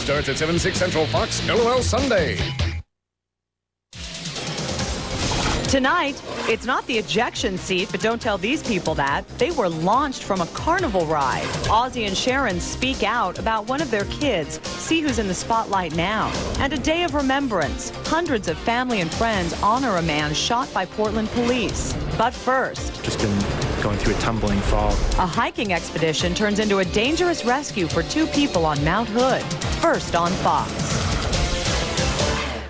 starts at 7, 6 Central Fox, LOL Sunday. Tonight, it's not the ejection seat, but don't tell these people that. They were launched from a carnival ride. Ozzie and Sharon speak out about one of their kids. See who's in the spotlight now. And a day of remembrance. Hundreds of family and friends honor a man shot by Portland police. But first, just been going through a tumbling fall. A hiking expedition turns into a dangerous rescue for 2 people on Mount Hood. First on Fox.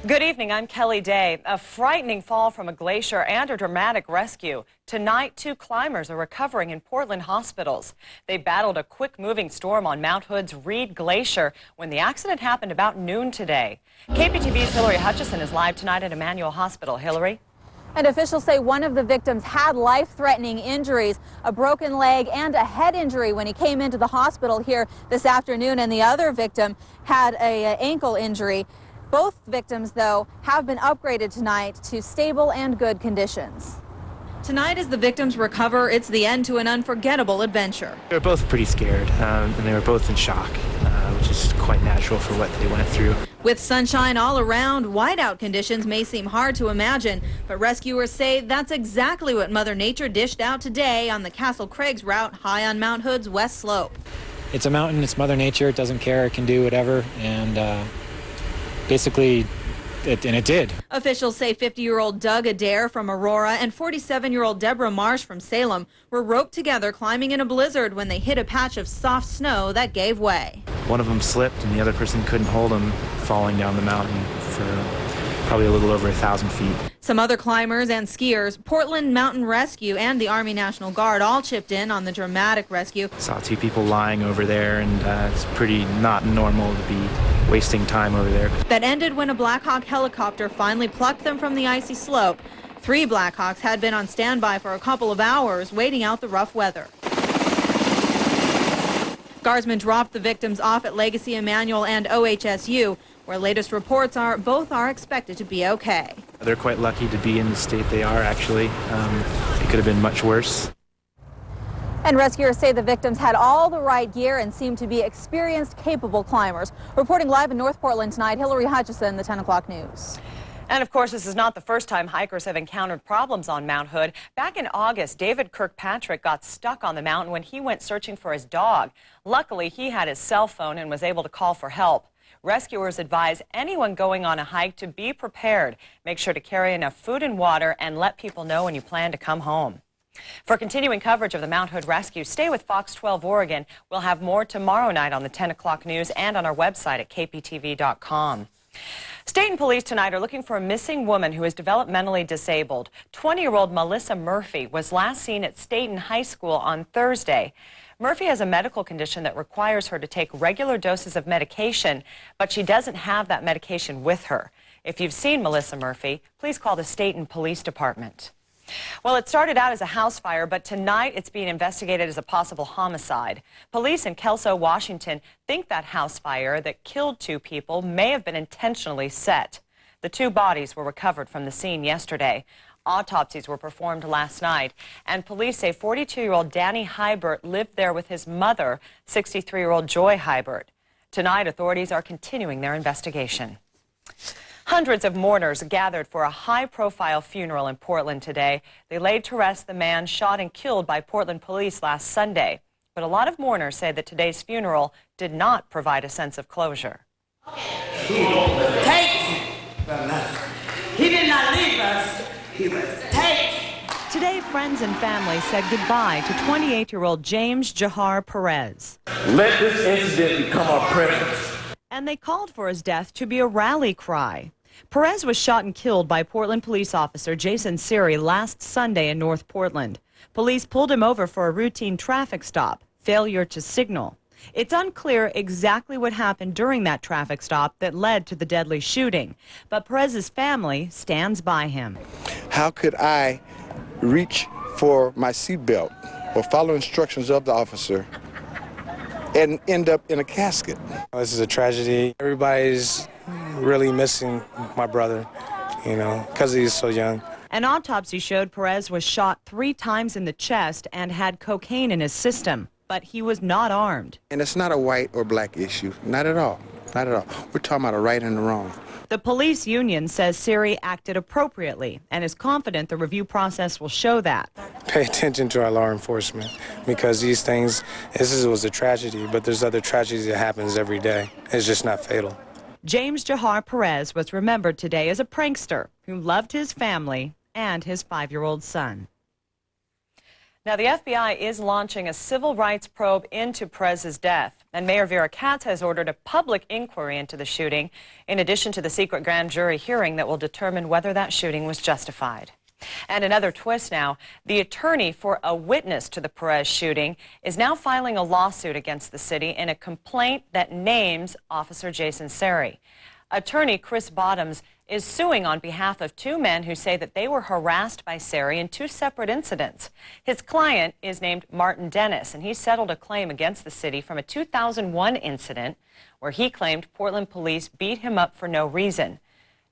Good evening, I'm Kelly Day. A frightening fall from a glacier and a dramatic rescue. Tonight, 2 climbers are recovering in Portland hospitals. They battled a quick-moving storm on Mount Hood's Reed Glacier when the accident happened about noon today. KPTV's Hillary Hutchison is live tonight at Emmanuel Hospital. Hillary? And officials say one of the victims had life-threatening injuries, a broken leg and a head injury when he came into the hospital here this afternoon, and the other victim had an ankle injury. Both victims, though, have been upgraded tonight to stable and good conditions. Tonight, as the victims recover, it's the end to an unforgettable adventure. They were both pretty scared, and they were both in shock, which is quite natural for what they went through. With sunshine all around, whiteout conditions may seem hard to imagine, but rescuers say that's exactly what Mother Nature dished out today on the Castle Craigs route high on Mount Hood's west slope. It's a mountain, it's Mother Nature, it doesn't care, it can do whatever, and basically, it did. Officials say 50-year-old Doug Adair from Aurora and 47-year-old Deborah Marsh from Salem were roped together climbing in a blizzard when they hit a patch of soft snow that gave way. One of them slipped and the other person couldn't hold him, falling down the mountain for probably a little over 1,000 feet. Some other climbers and skiers, Portland Mountain Rescue and the Army National Guard all chipped in on the dramatic rescue. Saw 2 people lying over there, and it's pretty not normal to be wasting time over there. That ended when a Black Hawk helicopter finally plucked them from the icy slope. 3 Black Hawks had been on standby for a couple of hours, waiting out the rough weather. Guardsmen dropped the victims off at Legacy Emmanuel and OHSU, where latest reports are both are expected to be okay. They're quite lucky to be in the state they are, actually. It could have been much worse. And rescuers say the victims had all the right gear and seemed to be experienced, capable climbers. Reporting live in North Portland tonight, Hillary Hutchison, the 10 o'clock news. And of course, this is not the first time hikers have encountered problems on Mount Hood. Back in August, David Kirkpatrick got stuck on the mountain when he went searching for his dog. Luckily, he had his cell phone and was able to call for help. Rescuers advise anyone going on a hike to be prepared. Make sure to carry enough food and water and let people know when you plan to come home. For continuing coverage of the Mount Hood rescue, stay with Fox 12 Oregon. We'll have more tomorrow night on the 10 o'clock news and on our website at kptv.com. State and police tonight are looking for a missing woman who is developmentally disabled. 20-year-old Melissa Murphy was last seen at Staten High School on Thursday. Murphy has a medical condition that requires her to take regular doses of medication, but she doesn't have that medication with her. If you've seen Melissa Murphy, please call the Staten Police Department. Well, it started out as a house fire, but tonight it's being investigated as a possible homicide. Police in Kelso, Washington think that house fire that killed 2 people may have been intentionally set. The 2 bodies were recovered from the scene yesterday. Autopsies were performed last night, and police say 42-year-old Danny Hybert lived there with his mother, 63-year-old Joy Hybert. Tonight, authorities are continuing their investigation. Hundreds of mourners gathered for a high-profile funeral in Portland today. They laid to rest the man shot and killed by Portland police last Sunday. But a lot of mourners say that today's funeral did not provide a sense of closure. Take from us. He did not leave us. He was taken. Today, friends and family said goodbye to 28-year-old James Jahar Perez. Let this incident become our preference. And they called for his death to be a rally cry. Perez was shot and killed by Portland police officer Jason Siri last Sunday in North Portland. Police pulled him over for a routine traffic stop, failure to signal. It's unclear exactly what happened during that traffic stop that led to the deadly shooting, but Perez's family stands by him. How could I reach for my seatbelt or follow instructions of the officer and end up in a casket? This is a tragedy. Everybody's really missing my brother, because he's so young. An autopsy showed Perez was shot 3 times in the chest and had cocaine in his system, but he was not armed. And it's not a white or black issue, not at all. Not at all. We're talking about a right and a wrong. The police union says Siri acted appropriately and is confident the review process will show that. Pay attention to our law enforcement, because these things, this was a tragedy, but there's other tragedies that happens every day. It's just not fatal. James Jahar Perez was remembered today as a prankster who loved his family and his 5-year-old son. Now, the FBI is launching a civil rights probe into Perez's death, and Mayor Vera Katz has ordered a public inquiry into the shooting, in addition to the secret grand jury hearing that will determine whether that shooting was justified. And another twist now, the attorney for a witness to the Perez shooting is now filing a lawsuit against the city in a complaint that names Officer Jason Seri. Attorney Chris Bottoms is suing on behalf of 2 men who say that they were harassed by Seri in 2 separate incidents. His client is named Martin Dennis, and he settled a claim against the city from a 2001 incident where he claimed Portland police beat him up for no reason.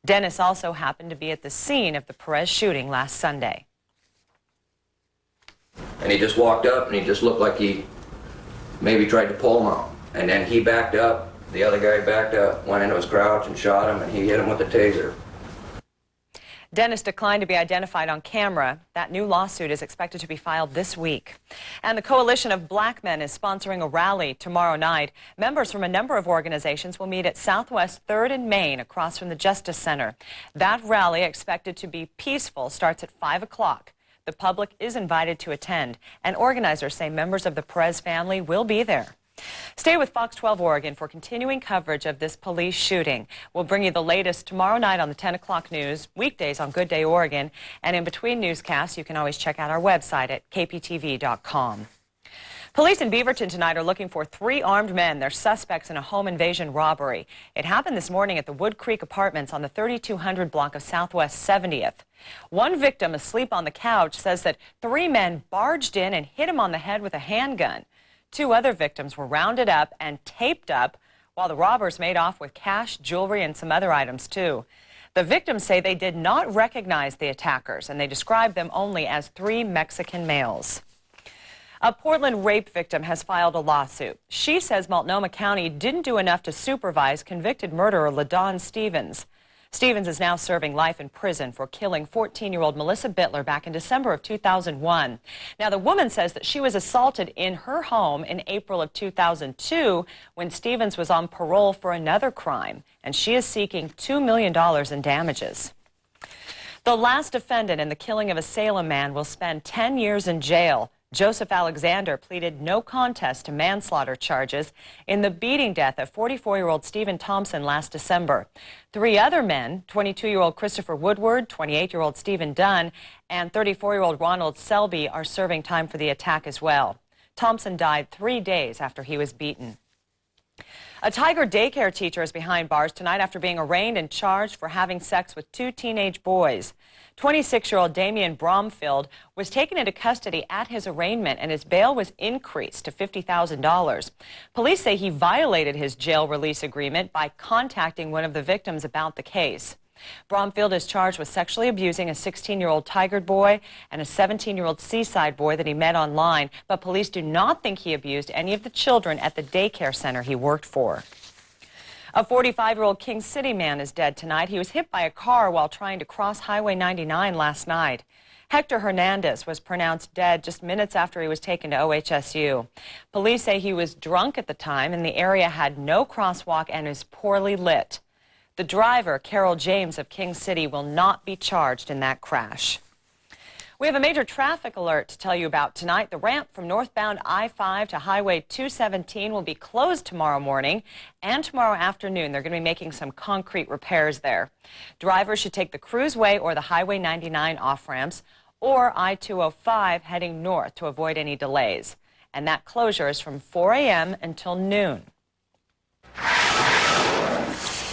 Dennis also happened to be at the scene of the Perez shooting last Sunday. And he just walked up and he just looked like he maybe tried to pull him out. And then he backed up. The other guy backed up, went into his crouch and shot him, and he hit him with a taser. Dennis declined to be identified on camera. That new lawsuit is expected to be filed this week. And the Coalition of Black Men is sponsoring a rally tomorrow night. Members from a number of organizations will meet at Southwest 3rd and Main across from the Justice Center. That rally, expected to be peaceful, starts at 5 o'clock. The public is invited to attend, and organizers say members of the Perez family will be there. Stay with Fox 12 Oregon for continuing coverage of this police shooting. We'll bring you the latest tomorrow night on the 10 o'clock news, weekdays on Good Day Oregon, and in between newscasts, you can always check out our website at kptv.com. Police in Beaverton tonight are looking for 3 armed men. They're suspects in a home invasion robbery. It happened this morning at the Wood Creek Apartments on the 3200 block of Southwest 70th. One victim asleep on the couch says that 3 men barged in and hit him on the head with a handgun. 2 other victims were rounded up and taped up while the robbers made off with cash, jewelry, and some other items, too. The victims say they did not recognize the attackers, and they described them only as 3 Mexican males. A Portland rape victim has filed a lawsuit. She says Multnomah County didn't do enough to supervise convicted murderer LaDawn Stevens. Stevens is now serving life in prison for killing 14-year-old Melissa Bittler back in December of 2001. Now, the woman says that she was assaulted in her home in April of 2002 when Stevens was on parole for another crime, and she is seeking $2 million in damages. The last defendant in the killing of a Salem man will spend 10 years in jail. Joseph Alexander pleaded no contest to manslaughter charges in the beating death of 44-year-old Stephen Thompson last December. 3 other men, 22-year-old Christopher Woodward, 28-year-old Stephen Dunn, and 34-year-old Ronald Selby, are serving time for the attack as well. Thompson died 3 days after he was beaten. A Tiger daycare teacher is behind bars tonight after being arraigned and charged for having sex with 2 teenage boys. 26-year-old Damian Bromfield was taken into custody at his arraignment, and his bail was increased to $50,000. Police say he violated his jail release agreement by contacting one of the victims about the case. Bromfield is charged with sexually abusing a 16-year-old Tigard boy and a 17-year-old Seaside boy that he met online, but police do not think he abused any of the children at the daycare center he worked for. A 45-year-old King City man is dead tonight. He was hit by a car while trying to cross Highway 99 last night. Hector Hernandez was pronounced dead just minutes after he was taken to OHSU. Police say he was drunk at the time, and the area had no crosswalk and is poorly lit. The driver, Carol James of King City, will not be charged in that crash. We have a major traffic alert to tell you about tonight. The ramp from northbound I-5 to Highway 217 will be closed tomorrow morning and tomorrow afternoon. They're going to be making some concrete repairs there. Drivers should take the Cruiseway or the Highway 99 off-ramps or I-205 heading north to avoid any delays. And that closure is from 4 a.m. until noon.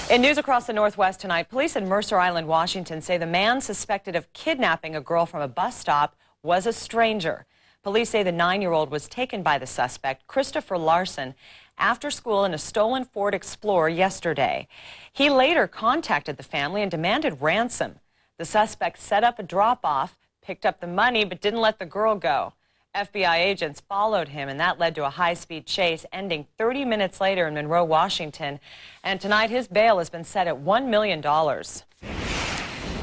In news across the Northwest tonight, police in Mercer Island, Washington say the man suspected of kidnapping a girl from a bus stop was a stranger. Police say the 9-year-old was taken by the suspect, Christopher Larson, after school in a stolen Ford Explorer yesterday. He later contacted the family and demanded ransom. The suspect set up a drop-off, picked up the money, but didn't let the girl go. FBI agents followed him, and that led to a high-speed chase ending 30 minutes later in Monroe, Washington. And tonight, his bail has been set at $1 million.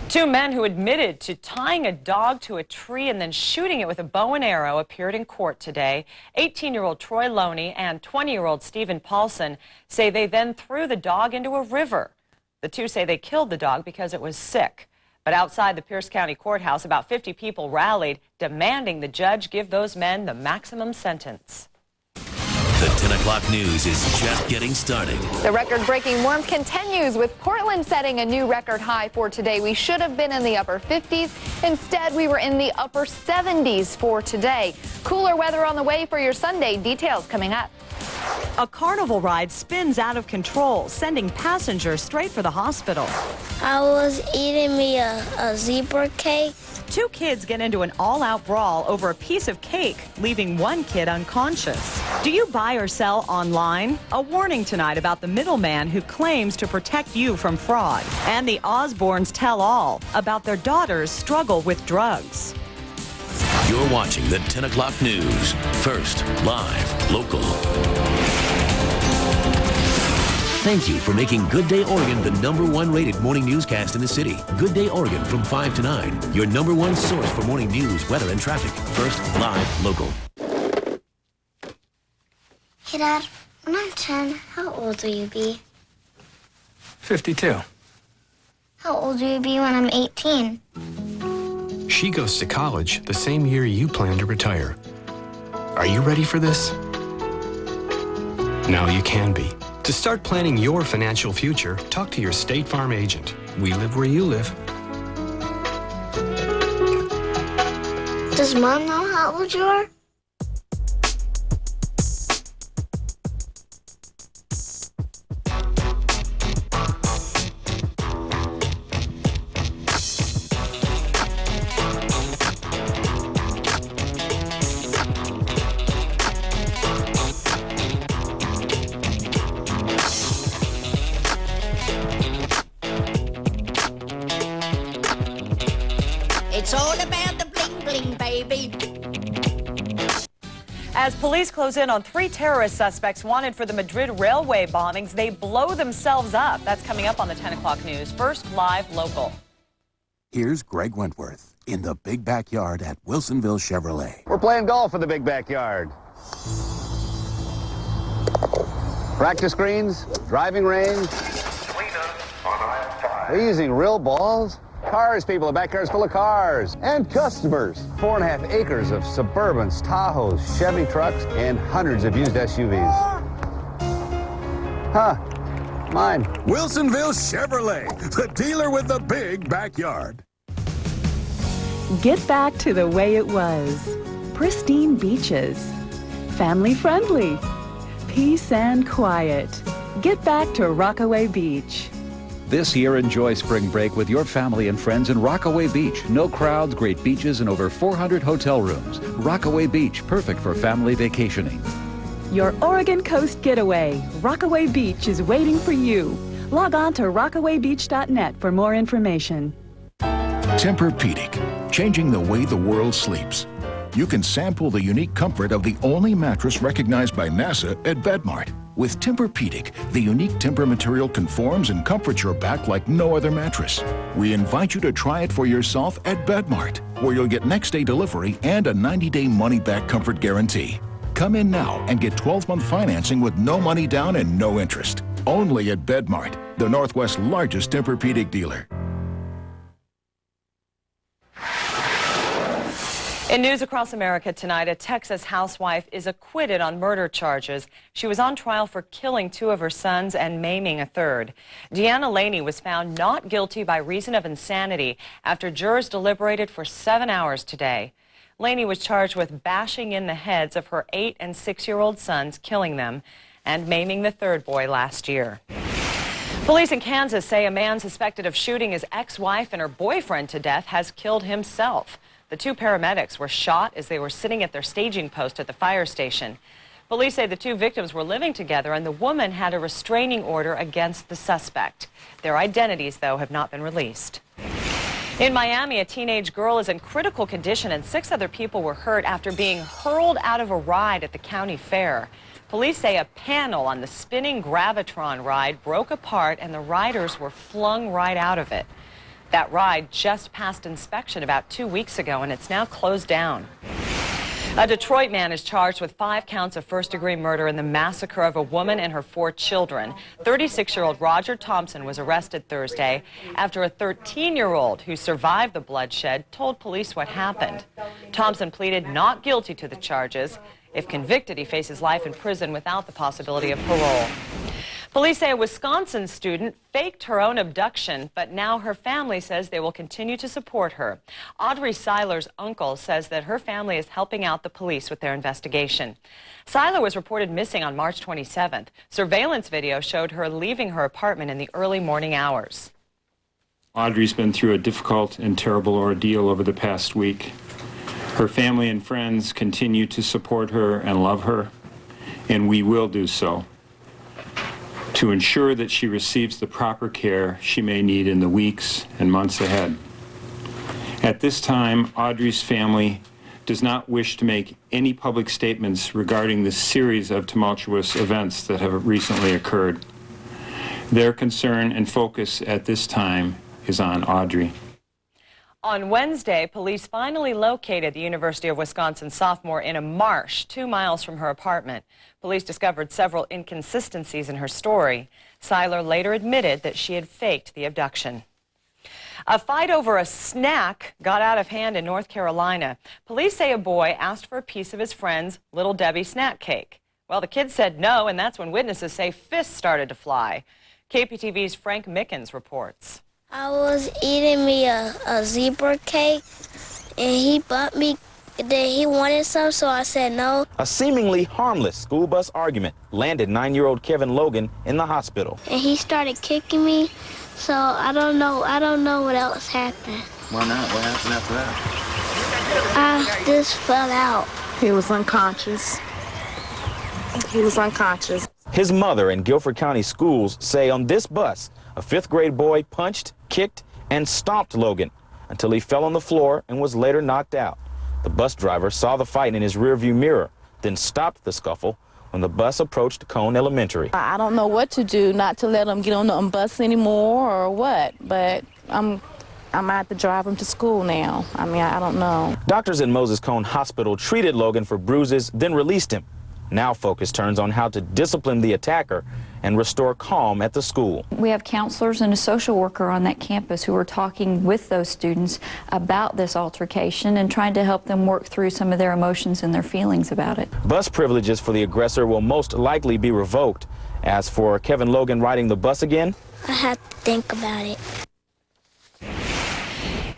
Two men who admitted to tying a dog to a tree and then shooting it with a bow and arrow appeared in court today. 18-year-old Troy Loney and 20-year-old Stephen Paulson say they then threw the dog into a river. The two say they killed the dog because it was sick. But outside the Pierce County Courthouse, about 50 people rallied, demanding the judge give those men the maximum sentence. The 10 o'clock news is just getting started. The record-breaking warmth continues, with Portland setting a new record high for today. We should have been in the upper 50s. Instead, we were in the upper 70s for today. Cooler weather on the way for your Sunday. Details coming up. A carnival ride spins out of control, sending passengers straight for the hospital. I was eating me a zebra cake. Two kids get into an all-out brawl over a piece of cake, leaving one kid unconscious. Do you buy or sell online? A warning tonight about the middleman who claims to protect you from fraud. And the Osbournes tell all about their daughter's struggle with drugs. You're watching the 10 o'clock news. First, live, local. Thank you for making Good Day Oregon the #1 rated morning newscast in the city. Good Day Oregon from 5 to 9. Your #1 source for morning news, weather, and traffic. First, live, local. Hey, Dad, when I'm 10, how old will you be? 52. How old will you be when I'm 18? She goes to college the same year you plan to retire. Are you ready for this? Now you can be. To start planning your financial future, talk to your State Farm agent. We live where you live. Does Mom know how old you are? It's all about the bling bling, baby. As police close in on 3 terrorist suspects wanted for the Madrid railway bombings, they blow themselves up. That's coming up on the 10 o'clock news. First, live, local. Here's Greg Wentworth in the big backyard at Wilsonville Chevrolet. We're playing golf in the big backyard. Practice greens, driving range. We're using real balls. Cars, people. The backyard's full of cars and customers. 4.5 acres of Suburbans, Tahoes, Chevy trucks, and hundreds of used SUVs. Huh. Mine. Wilsonville Chevrolet, the dealer with the big backyard. Get back to the way it was. Pristine beaches. Family friendly. Peace and quiet. Get back to Rockaway Beach. This year, enjoy spring break with your family and friends in Rockaway Beach. No crowds, great beaches, and over 400 hotel rooms. Rockaway Beach, perfect for family vacationing. Your Oregon Coast getaway. Rockaway Beach is waiting for you. Log on to rockawaybeach.net for more information. Tempur-Pedic, changing the way the world sleeps. You can sample the unique comfort of the only mattress recognized by NASA at Bedmart. With Tempur-Pedic, the unique Tempur material conforms and comforts your back like no other mattress. We invite you to try it for yourself at Bedmart, where you'll get next-day delivery and a 90-day money-back comfort guarantee. Come in now and get 12-month financing with no money down and no interest. Only at Bedmart, the Northwest's largest Tempur-Pedic dealer. In news across America tonight, a Texas housewife is acquitted on murder charges. She was on trial for killing 2 of her sons and maiming a third. Deanna Laney was found not guilty by reason of insanity after jurors deliberated for 7 hours today. Laney was charged with bashing in the heads of her 8- and 6-year-old sons, killing them, and maiming the third boy last year. Police in Kansas say a man suspected of shooting his ex-wife and her boyfriend to death has killed himself. The 2 paramedics were shot as they were sitting at their staging post at the fire station. Police say the 2 victims were living together and the woman had a restraining order against the suspect. Their identities, though, have not been released. In Miami, a teenage girl is in critical condition and 6 other people were hurt after being hurled out of a ride at the county fair. Police say a panel on the spinning Gravitron ride broke apart and the riders were flung right out of it. That ride just passed inspection about 2 weeks ago and it's now closed down. A Detroit man is charged with 5 counts of first-degree murder in the massacre of a woman and her 4 children. 36-year-old Roger Thompson was arrested Thursday after a 13-year-old who survived the bloodshed told police what happened. Thompson pleaded not guilty to the charges. If convicted, he faces life in prison without the possibility of parole. Police say a Wisconsin student faked her own abduction, but now her family says they will continue to support her. Audrey Seiler's uncle says that her family is helping out the police with their investigation. Seiler was reported missing on March 27th. Surveillance video showed her leaving her apartment in the early morning hours. Audrey's been through a difficult and terrible ordeal over the past week. Her family and friends continue to support her and love her, and we will do so to ensure that she receives the proper care she may need in the weeks and months ahead. At this time, Audrey's family does not wish to make any public statements regarding the series of tumultuous events that have recently occurred. Their concern and focus at this time is on Audrey. On Wednesday, police finally located the University of Wisconsin sophomore in a marsh 2 miles from her apartment. Police discovered several inconsistencies in her story. Seiler later admitted that she had faked the abduction. A fight over a snack got out of hand in North Carolina. Police say a boy asked for a piece of his friend's Little Debbie snack cake. Well, the kid said no, and that's when witnesses say fists started to fly. KPTV's Frank Mickens reports. I was eating me a zebra cake, and he bought me that he wanted some, so I said no. A seemingly harmless school bus argument landed 9-year-old Kevin Logan in the hospital. And he started kicking me, so I don't know what else happened. Why not? What happened after that? I just fell out. He was unconscious. His mother and Guilford County Schools say on this bus, a 5th grade boy punched, kicked, and stomped Logan until he fell on the floor and was later knocked out. The bus driver saw the fight in his rearview mirror, then stopped the scuffle when the bus approached Cone Elementary. I don't know what to do, not to let him get on the bus anymore or what, but I'm going to have to drive him to school now. I mean, I don't know. Doctors in Moses Cone Hospital treated Logan for bruises, then released him. Now focus turns on how to discipline the attacker and restore calm at the school. We have counselors and a social worker on that campus who are talking with those students about this altercation and trying to help them work through some of their emotions and their feelings about it. Bus privileges for the aggressor will most likely be revoked. As for Kevin Logan riding the bus again, I have to think about it.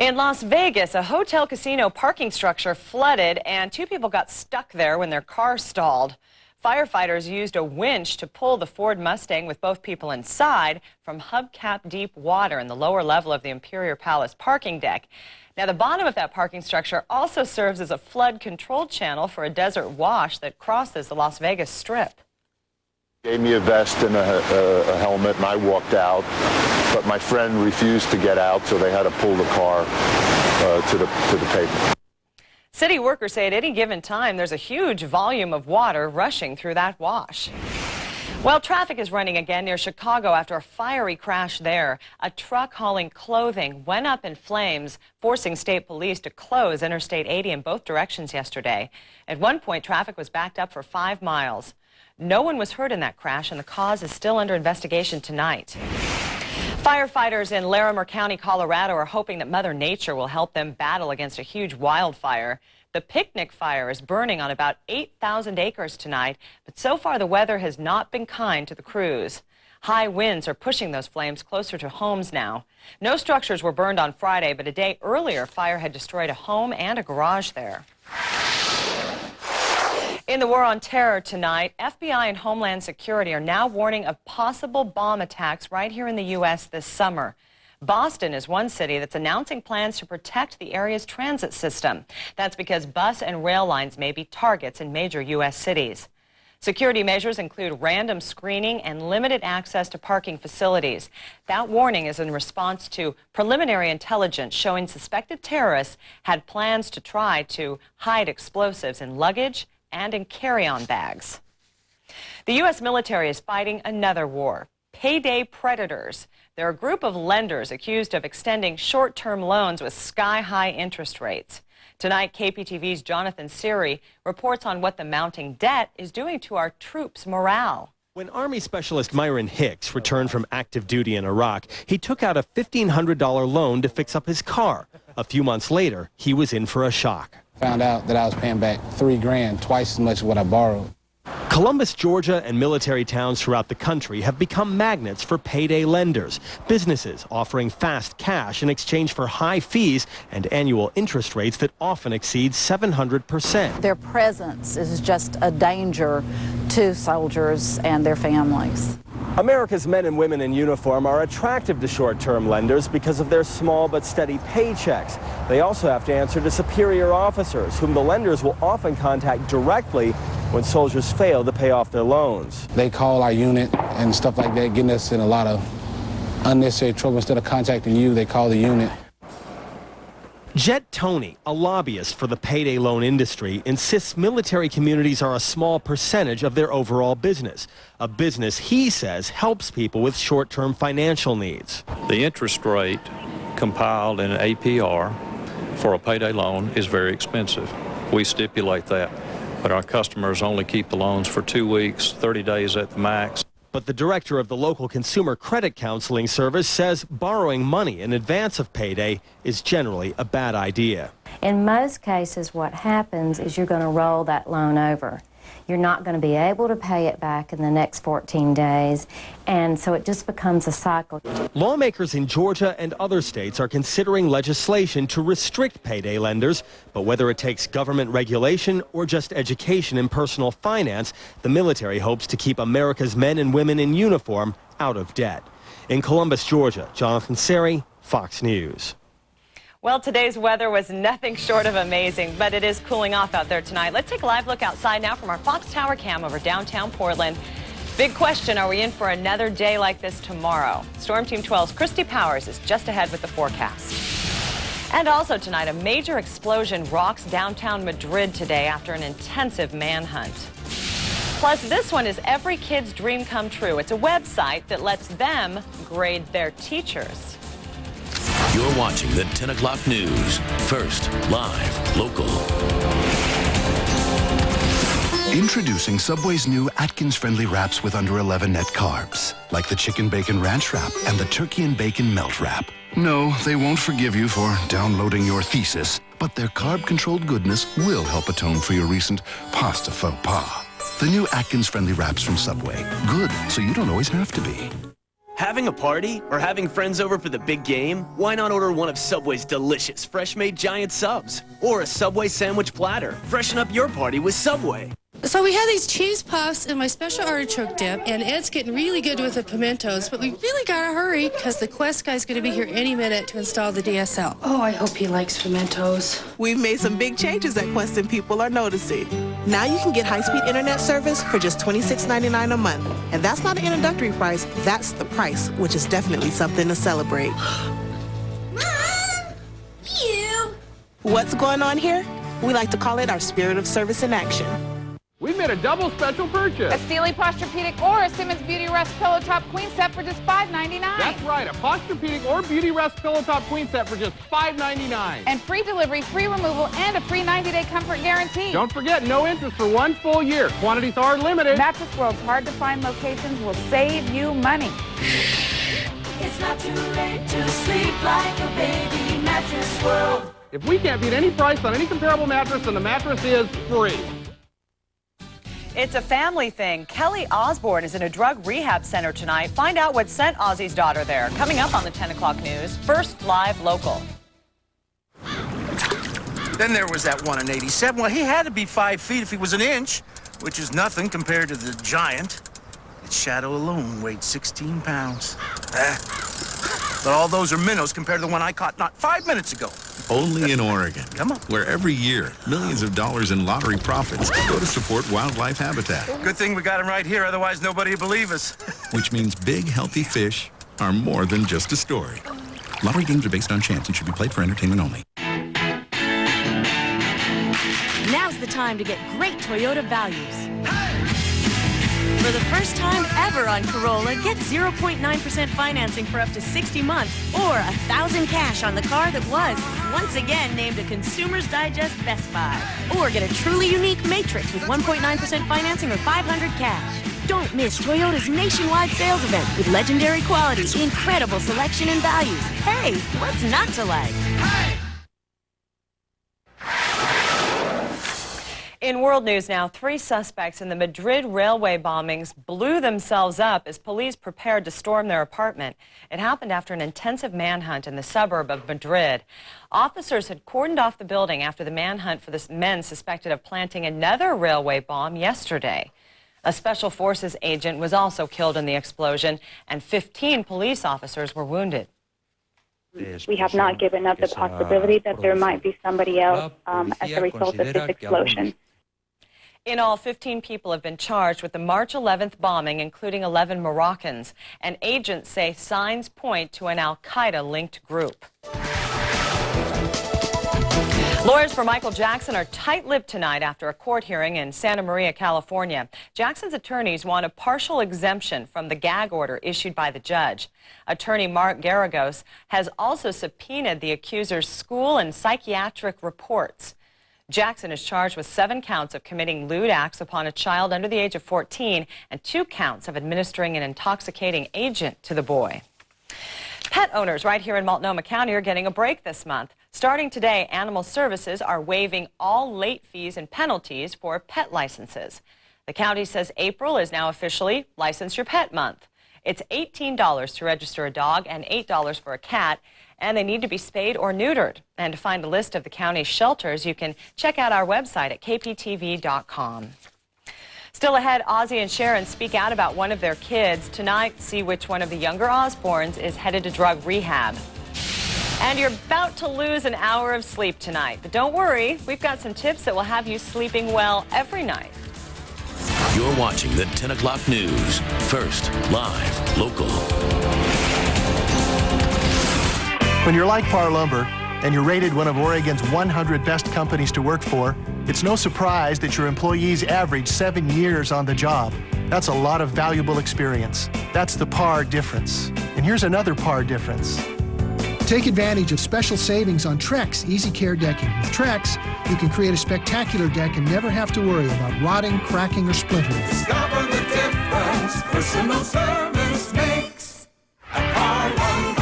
In Las Vegas, a hotel casino parking structure flooded and 2 people got stuck there when their car stalled. Firefighters used a winch to pull the Ford Mustang with both people inside from hubcap deep water in the lower level of the Imperial Palace parking deck. Now, the bottom of that parking structure also serves as a flood control channel for a desert wash that crosses the Las Vegas Strip. Gave me a vest and a helmet, and I walked out. But my friend refused to get out, so they had to pull the car to the pavement. City workers say at any given time there's a huge volume of water rushing through that wash. Well, traffic is running again near Chicago after a fiery crash there. A truck hauling clothing went up in flames, forcing state police to close Interstate 80 in both directions yesterday. At one point, traffic was backed up for 5 miles. No one was hurt in that crash, and the cause is still under investigation tonight. Firefighters in Larimer County, Colorado are hoping that Mother Nature will help them battle against a huge wildfire. The picnic fire is burning on about 8,000 acres tonight, but so far the weather has not been kind to the crews. High winds are pushing those flames closer to homes now. No structures were burned on Friday, but a day earlier, fire had destroyed a home and a garage there. In the war on terror tonight, FBI and Homeland Security are now warning of possible bomb attacks right here in the U.S. this summer. Boston is one city that's announcing plans to protect the area's transit system. That's because bus and rail lines may be targets in major U.S. cities. Security measures include random screening and limited access to parking facilities. That warning is in response to preliminary intelligence showing suspected terrorists had plans to try to hide explosives in luggage and in carry-on bags. The U.S. military is fighting another war. Payday predators. They're a group of lenders accused of extending short-term loans with sky-high interest rates. Tonight, KPTV's Jonathan Siri reports on what the mounting debt is doing to our troops' morale. When Army Specialist Myron Hicks returned from active duty in Iraq, he took out a $1,500 loan to fix up his car. A few months later, he was in for a shock. Found out that I was paying back $3 grand, twice as much as what I borrowed. Columbus, Georgia, and military towns throughout the country have become magnets for payday lenders, businesses offering fast cash in exchange for high fees and annual interest rates that often exceed 700%. Their presence is just a danger to soldiers and their families. America's men and women in uniform are attractive to short-term lenders because of their small but steady paychecks. They also have to answer to superior officers, whom the lenders will often contact directly when soldiers fail to pay off their loans. They call our unit and stuff like that, getting us in a lot of unnecessary trouble. Instead of contacting you, they call the unit. Jet Tony, a lobbyist for the payday loan industry, insists military communities are a small percentage of their overall business. A business he says helps people with short-term financial needs. The interest rate compiled in an APR for a payday loan is very expensive. We stipulate that, but our customers only keep the loans for 2 weeks, 30 days at the max. But the director of the local consumer credit counseling service says borrowing money in advance of payday is generally a bad idea. In most cases, what happens is you're going to roll that loan over. You're not going to be able to pay it back in the next 14 days, and so it just becomes a cycle. Lawmakers in Georgia and other states are considering legislation to restrict payday lenders, but whether it takes government regulation or just education in personal finance, the military hopes to keep America's men and women in uniform out of debt. In Columbus, Georgia, Jonathan Siri, Fox News. Well, today's weather was nothing short of amazing, but it is cooling off out there tonight. Let's take a live look outside now from our Fox Tower cam over downtown Portland. Big question, are we in for another day like this tomorrow? Storm Team 12's Christy Powers is just ahead with the forecast. And also tonight, a major explosion rocks downtown Madrid today after an intensive manhunt. Plus, this one is every kid's dream come true. It's a website that lets them grade their teachers. You're watching the 10 o'clock news. First, live, local. Introducing Subway's new Atkins-friendly wraps with under 11 net carbs, like the Chicken Bacon Ranch Wrap and the Turkey and Bacon Melt Wrap. No, they won't forgive you for downloading your thesis, but their carb-controlled goodness will help atone for your recent pasta faux pas. The new Atkins-friendly wraps from Subway. Good, so you don't always have to be. Having a party or having friends over for the big game? Why not order one of Subway's delicious fresh-made giant subs or a Subway sandwich platter? Freshen up your party with Subway. So we have these cheese puffs and my special artichoke dip, and Ed's getting really good with the pimentos, but we really gotta hurry because the Quest guy's gonna be here any minute to install the DSL. Oh, I hope he likes pimentos. We've made some big changes at Quest and people are noticing. Now you can get high-speed internet service for just $26.99 a month. And that's not an introductory price, that's the price, which is definitely something to celebrate. Mom! You! What's going on here? We like to call it our spirit of service in action. We made a double special purchase. A Steely Posturepedic or a Simmons Beauty Rest Pillow Top Queen Set for just $5.99. That's right, a Posturepedic or Beauty Rest Pillow Top Queen Set for just $5.99. And free delivery, free removal, and a free 90-day comfort guarantee. Don't forget, no interest for 1 full year. Quantities are limited. Mattress World's hard-to-find locations will save you money. It's not too late to sleep like a baby. Mattress World. If we can't beat any price on any comparable mattress, then the mattress is free. It's a family thing. Kelly Osborne is in a drug rehab center tonight. Find out what sent Ozzy's daughter there. Coming up on the 10 o'clock news. First, live local. Then there was that one in 87. Well, he had to be 5 feet if he was an inch, which is nothing compared to the giant. Its shadow alone weighed 16 pounds. But all those are minnows compared to the one I caught not 5 minutes ago. Only in Oregon. Come on. Where every year, millions of dollars in lottery profits go to support wildlife habitat. Good thing we got him right here, otherwise nobody would believe us. Which means big, healthy fish are more than just a story. Lottery games are based on chance and should be played for entertainment only. Now's the time to get great Toyota values. For the first time ever on Corolla, get 0.9% financing for up to 60 months or $1,000 cash on the car that was, once again, named a Consumer's Digest Best Buy. Or get a truly unique Matrix with 1.9% financing or $500 cash. Don't miss Toyota's nationwide sales event with legendary quality, incredible selection, and values. Hey, what's not to like? In world news now, 3 suspects in the Madrid railway bombings blew themselves up as police prepared to storm their apartment. It happened after an intensive manhunt in the suburb of Madrid. Officers had cordoned off the building after the manhunt for the men suspected of planting another railway bomb yesterday. A special forces agent was also killed in the explosion, and 15 police officers were wounded. We have not given up the possibility that there might be somebody else as a result of this explosion. In all, 15 people have been charged with the March 11th bombing, including 11 Moroccans. And agents say signs point to an al-Qaeda-linked group. Lawyers for Michael Jackson are tight-lipped tonight after a court hearing in Santa Maria, California. Jackson's attorneys want a partial exemption from the gag order issued by the judge. Attorney Mark Garagos has also subpoenaed the accuser's school and psychiatric reports. Jackson is charged with 7 counts of committing lewd acts upon a child under the age of 14 and 2 counts of administering an intoxicating agent to the boy. Pet owners right here in Multnomah County are getting a break this month. Starting today, Animal Services are waiving all late fees and penalties for pet licenses. The county says April is now officially License Your Pet Month. It's $18 to register a dog and $8 for a cat, and they need to be spayed or neutered. And to find a list of the county's shelters, you can check out our website at kptv.com. Still ahead, Ozzy and Sharon speak out about one of their kids. Tonight, see which one of the younger Osbournes is headed to drug rehab. And you're about to lose an hour of sleep tonight. But don't worry, we've got some tips that will have you sleeping well every night. You're watching the 10 o'clock news. First, live, local. When you're like Par Lumber and you're rated one of Oregon's 100 best companies to work for, it's no surprise that your employees average 7 years on the job. That's a lot of valuable experience. That's the Par difference. And here's another Par difference. Take advantage of special savings on Trex Easy Care decking. With Trex, you can create a spectacular deck and never have to worry about rotting, cracking, or splintering. Discover the difference personal service makes at Par Lumber.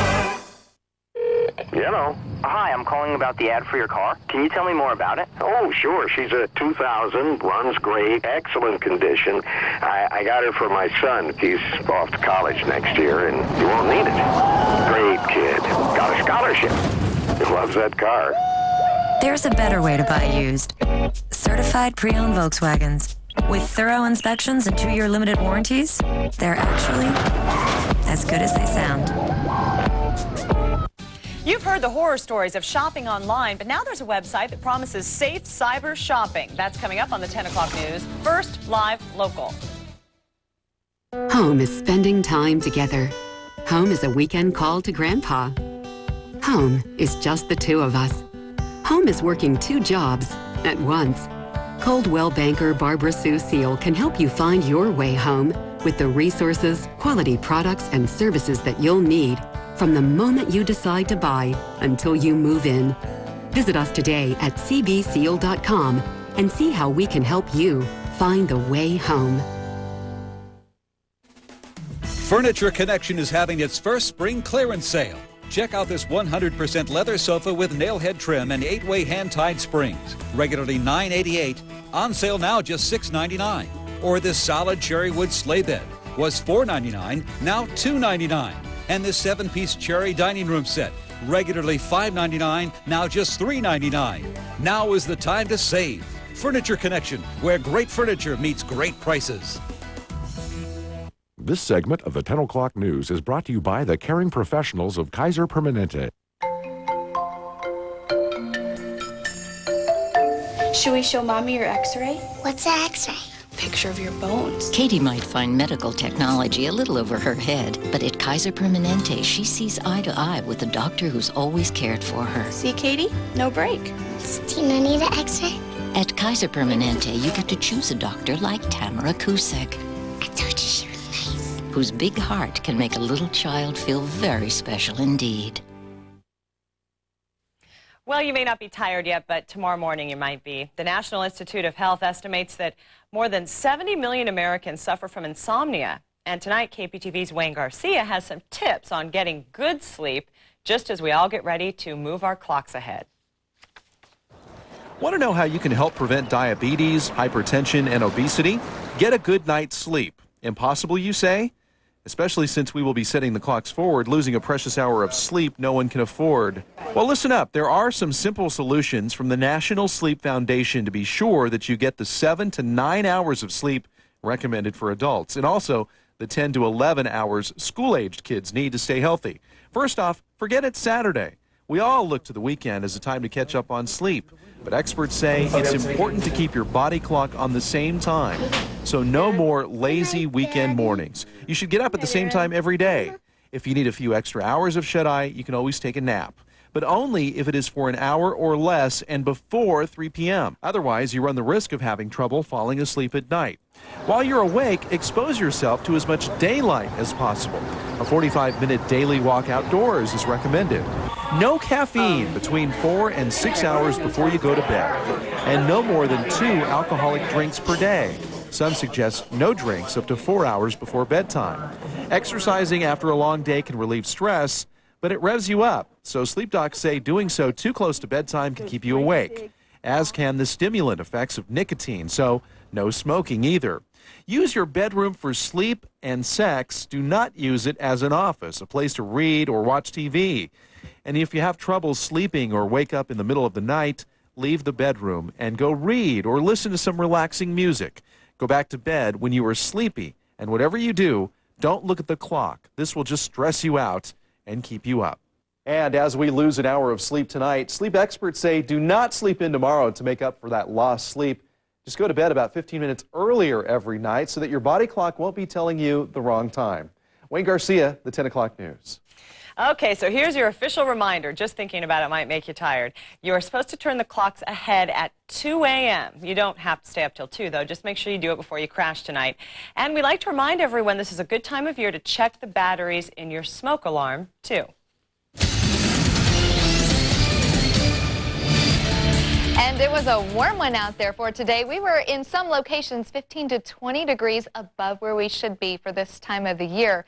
Hello. Hi, I'm calling about the ad for your car. Can you tell me more about it? Oh, sure. She's a 2000, runs great, excellent condition. I got her for my son. He's off to college next year, and he won't need it. Great kid. Got a scholarship. He loves that car. There's a better way to buy used. Certified pre-owned Volkswagens. With thorough inspections and 2-year limited warranties, they're actually as good as they sound. You've heard the horror stories of shopping online, but now there's a website that promises safe cyber shopping. That's coming up on the 10 o'clock news. First, live, local. Home is spending time together. Home is a weekend call to Grandpa. Home is just the 2 of us. Home is working 2 jobs at once. Coldwell banker Barbara Sue Seal can help you find your way home with the resources, quality products, and services that you'll need from the moment you decide to buy until you move in. Visit us today at cbseal.com and see how we can help you find the way home. Furniture Connection is having its first spring clearance sale. Check out this 100% leather sofa with nailhead trim and 8-way hand-tied springs. Regularly $988, on sale now just $699. Or this solid cherry wood sleigh bed was $499, now $299. And this 7-piece cherry dining room set, regularly $599, now just $399. Now is the time to save. Furniture Connection, where great furniture meets great prices. This segment of the 10 o'clock news is brought to you by the caring professionals of Kaiser Permanente. Should we show Mommy your x-ray? What's an x-ray? Picture of your bones. Katie might find medical technology a little over her head, but at Kaiser Permanente, she sees eye to eye with a doctor who's always cared for her. See, Katie? No break. Does Tina need an x-ray? At Kaiser Permanente, you get to choose a doctor like Tamara Kusek, I told you she was nice. whose big heart can make a little child feel very special indeed. Well, you may not be tired yet, but tomorrow morning you might be. The National Institute of Health estimates that more than 70 million Americans suffer from insomnia. And tonight, KPTV's Wayne Garcia has some tips on getting good sleep, just as we all get ready to move our clocks ahead. Want to know how you can help prevent diabetes, hypertension, and obesity? Get a good night's sleep. Impossible, you say? Especially since we will be setting the clocks forward, losing a precious hour of sleep no one can afford. Well, listen up. There are some simple solutions from the National Sleep Foundation to be sure that you get the 7 to 9 hours of sleep recommended for adults, and also the 10 to 11 hours school-aged kids need to stay healthy. First off, forget it's Saturday. We all look to the weekend as a time to catch up on sleep, but experts say it's important to keep your body clock on the same time. So no more lazy weekend mornings. You should get up at the same time every day. If you need a few extra hours of shut-eye, you can always take a nap, but only if it is for an hour or less and before 3 p.m. Otherwise, you run the risk of having trouble falling asleep at night. While you're awake, expose yourself to as much daylight as possible. A 45-minute daily walk outdoors is recommended. No caffeine between 4 and 6 hours before you go to bed, and no more than 2 alcoholic drinks per day. Some suggest no drinks up to 4 hours before bedtime. Exercising after a long day can relieve stress, but it revs you up. So sleep docs say doing so too close to bedtime can keep you awake, as can the stimulant effects of nicotine, so no smoking either. Use your bedroom for sleep and sex. Do not use it as an office, a place to read or watch TV. And if you have trouble sleeping or wake up in the middle of the night, leave the bedroom and go read or listen to some relaxing music. Go back to bed when you are sleepy, and whatever you do, don't look at the clock. This will just stress you out and keep you up. And as we lose an hour of sleep tonight, sleep experts say do not sleep in tomorrow to make up for that lost sleep. Just go to bed about 15 minutes earlier every night so that your body clock won't be telling you the wrong time. Wayne Garcia, the 10 o'clock news. Okay, so here's your official reminder. Just thinking about it might make you tired. You are supposed to turn the clocks ahead at 2 a.m. You don't have to stay up till 2, though. Just make sure you do it before you crash tonight. And we like to remind everyone this is a good time of year to check the batteries in your smoke alarm, too. And it was a warm one out there for today. We were in some locations 15 to 20 degrees above where we should be for this time of the year.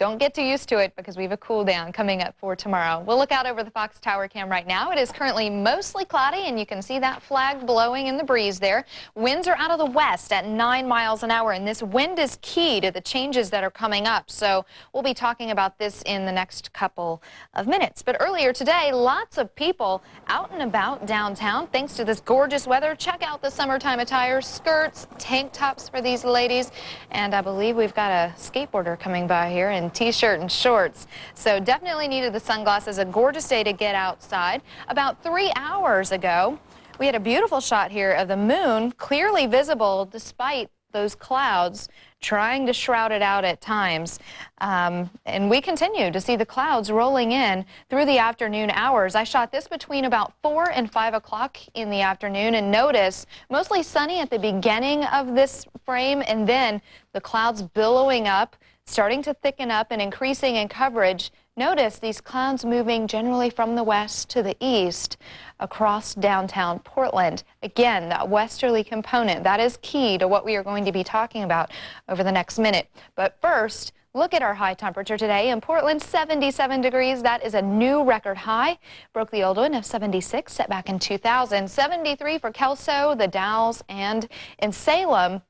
Don't get too used to it because we have a cool down coming up for tomorrow. We'll look out over the Fox Tower cam right now. It is currently mostly cloudy, and you can see that flag blowing in the breeze there. Winds are out of the west at 9 miles an hour, and this wind is key to the changes that are coming up. So we'll be talking about this in the next couple of minutes. But earlier today, lots of people out and about downtown thanks to this gorgeous weather. Check out the summertime attire, skirts, tank tops for these ladies, and I believe we've got a skateboarder coming by here in t-shirt and shorts. So definitely needed the sunglasses. A gorgeous day to get outside. About 3 hours ago, we had a beautiful shot here of the moon clearly visible despite those clouds trying to shroud it out at times. And we continue to see the clouds rolling in through the afternoon hours. I shot this between about 4 and 5 o'clock in the afternoon, and notice mostly sunny at the beginning of this frame, and then the clouds billowing up, starting to thicken up and increasing in coverage. Notice these clouds moving generally from the west to the east across downtown Portland. Again, that westerly component, that is key to what we are going to be talking about over the next minute. But first, look at our high temperature today in Portland, 77 degrees. That is a new record high. Broke the old one of 76 set back in 2000. 73 for Kelso, the Dalles, and in Salem.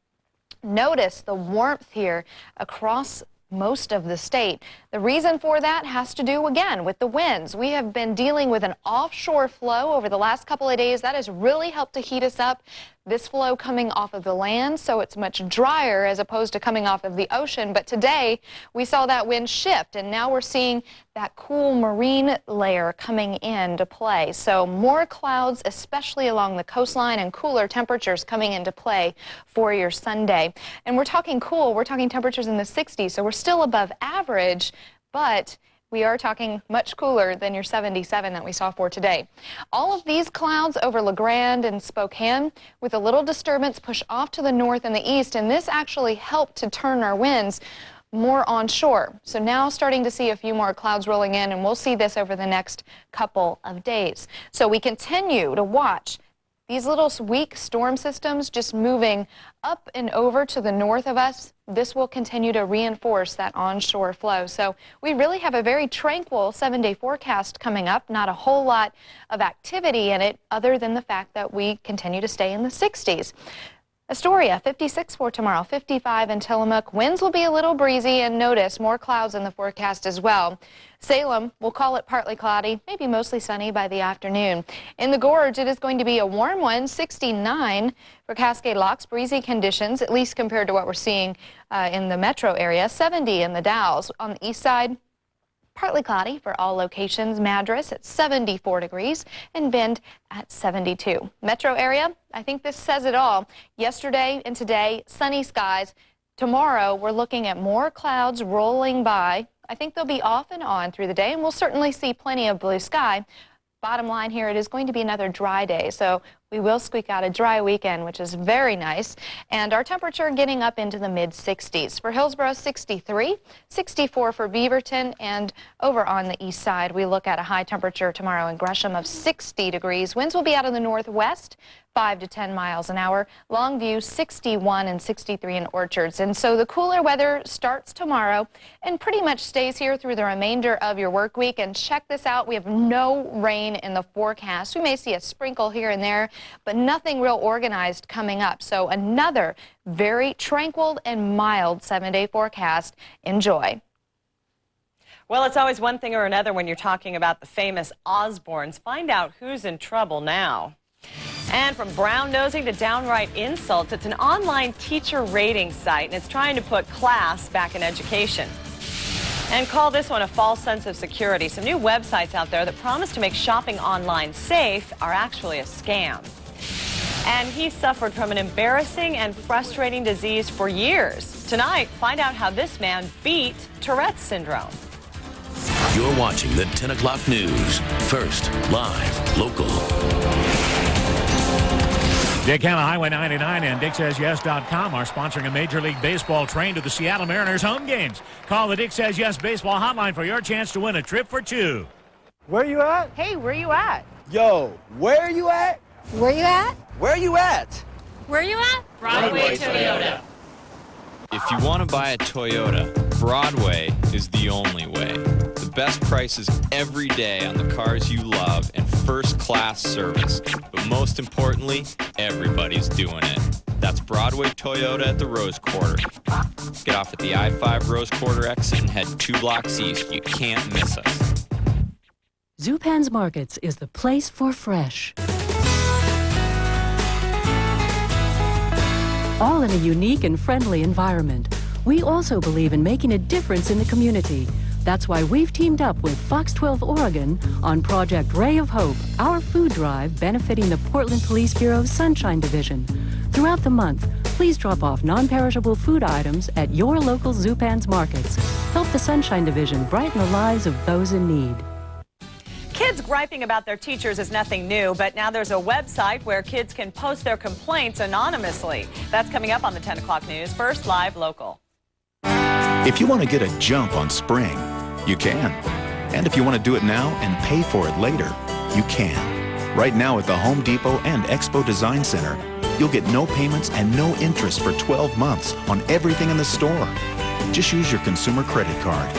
Notice the warmth here across most of the state. The reason for that has to do, again, with the winds. We have been dealing with an offshore flow over the last couple of days. That has really helped to heat us up. This flow coming off of the land, so it's much drier as opposed to coming off of the ocean. But today, we saw that wind shift, and now we're seeing that cool marine layer coming into play. So more clouds, especially along the coastline, and cooler temperatures coming into play for your Sunday. And we're talking cool, we're talking temperatures in the 60s, so we're still above average, but we are talking much cooler than your 77 that we saw for today. All of these clouds over La Grande and Spokane with a little disturbance push off to the north and the east, and this actually helped to turn our winds more onshore. So now starting to see a few more clouds rolling in, and we'll see this over the next couple of days. So we continue to watch these little weak storm systems just moving up and over to the north of us. This will continue to reinforce that onshore flow. So we really have a very tranquil 7-day forecast coming up. Not a whole lot of activity in it other than the fact that we continue to stay in the 60s. Astoria, 56 for tomorrow, 55 in Tillamook. Winds will be a little breezy, and notice more clouds in the forecast as well. Salem, we'll call it partly cloudy, maybe mostly sunny by the afternoon. In the Gorge, it is going to be a warm one, 69 for Cascade Locks, breezy conditions, at least compared to what we're seeing in the metro area, 70 in the Dalles. On the east side, partly cloudy for all locations. Madras at 74 degrees and Bend at 72. Metro area, I think this says it all. Yesterday and today, sunny skies. Tomorrow, we're looking at more clouds rolling by. I think they'll be off and on through the day, and we'll certainly see plenty of blue sky. Bottom line here, it is going to be another dry day, so we will squeak out a dry weekend, which is very nice. And our temperature getting up into the mid-60s. For Hillsborough, 63, 64 for Beaverton, and over on the east side, we look at a high temperature tomorrow in Gresham of 60 degrees. Winds will be out of the northwest, 5 to 10 miles an hour. Longview, 61 and 63 in Orchards. And so the cooler weather starts tomorrow and pretty much stays here through the remainder of your work week. And check this out, we have no rain in the forecast. We may see a sprinkle here and there, but nothing real organized coming up. So another very tranquil and mild 7-day forecast. Enjoy. Well, it's always one thing or another when you're talking about the famous Osbournes. Find out who's in trouble now. And from brown-nosing to downright insults, it's an online teacher rating site, and it's trying to put class back in education. And call this one a false sense of security. Some new websites out there that promise to make shopping online safe are actually a scam. And he suffered from an embarrassing and frustrating disease for years. Tonight, find out how this man beat Tourette's syndrome. You're watching the 10 o'clock news. First, live, local. Dick Hanna, Highway 99 and DickSaysYes.com are sponsoring a Major League Baseball train to the Seattle Mariners home games. Call the Dick Says Yes Baseball hotline for your chance to win a trip for two. Where you at? Hey, where you at? Yo, where you at? Where you at? Where you at? Where you at? Broadway Toyota. If you want to buy a Toyota, Broadway is the only way. The best prices every day on the cars you love and first-class service. But most importantly, everybody's doing it. That's Broadway Toyota at the Rose Quarter. Get off at the I-5 Rose Quarter exit and head 2 blocks east. You can't miss us. Zupan's Markets is the place for fresh. All in a unique and friendly environment. We also believe in making a difference in the community. That's why we've teamed up with Fox 12 Oregon on Project Ray of Hope, our food drive benefiting the Portland Police Bureau's Sunshine Division. Throughout the month, please drop off non-perishable food items at your local Zupan's Markets. Help the Sunshine Division brighten the lives of those in need. Kids griping about their teachers is nothing new, but now there's a website where kids can post their complaints anonymously. That's coming up on the 10 o'clock news. First, live, local. If you want to get a jump on spring, you can. And if you want to do it now and pay for it later, you can. Right now at the Home Depot and Expo Design Center, you'll get no payments and no interest for 12 months on everything in the store. Just use your consumer credit card.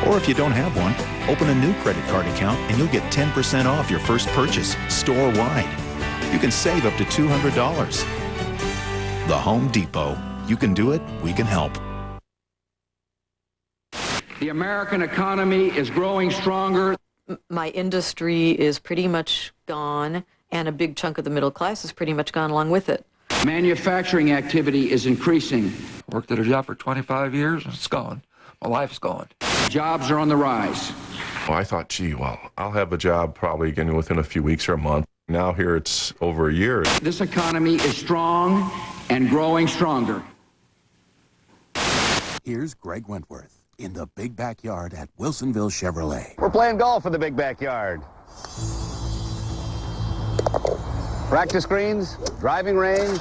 Or if you don't have one, open a new credit card account and you'll get 10% off your first purchase store-wide. You can save up to $200. The Home Depot. You can do it, we can help. The American economy is growing stronger. My industry is pretty much gone, and a big chunk of the middle class is pretty much gone along with it. Manufacturing activity is increasing. Worked at a job for 25 years, and it's gone. My life's gone. Jobs are on the rise. Well, I thought, gee, well, I'll have a job probably again within a few weeks or a month. Now here it's over a year. This economy is strong and growing stronger. Here's Greg Wentworth in the big backyard at Wilsonville Chevrolet. We're playing golf in the big backyard. Practice greens, driving range.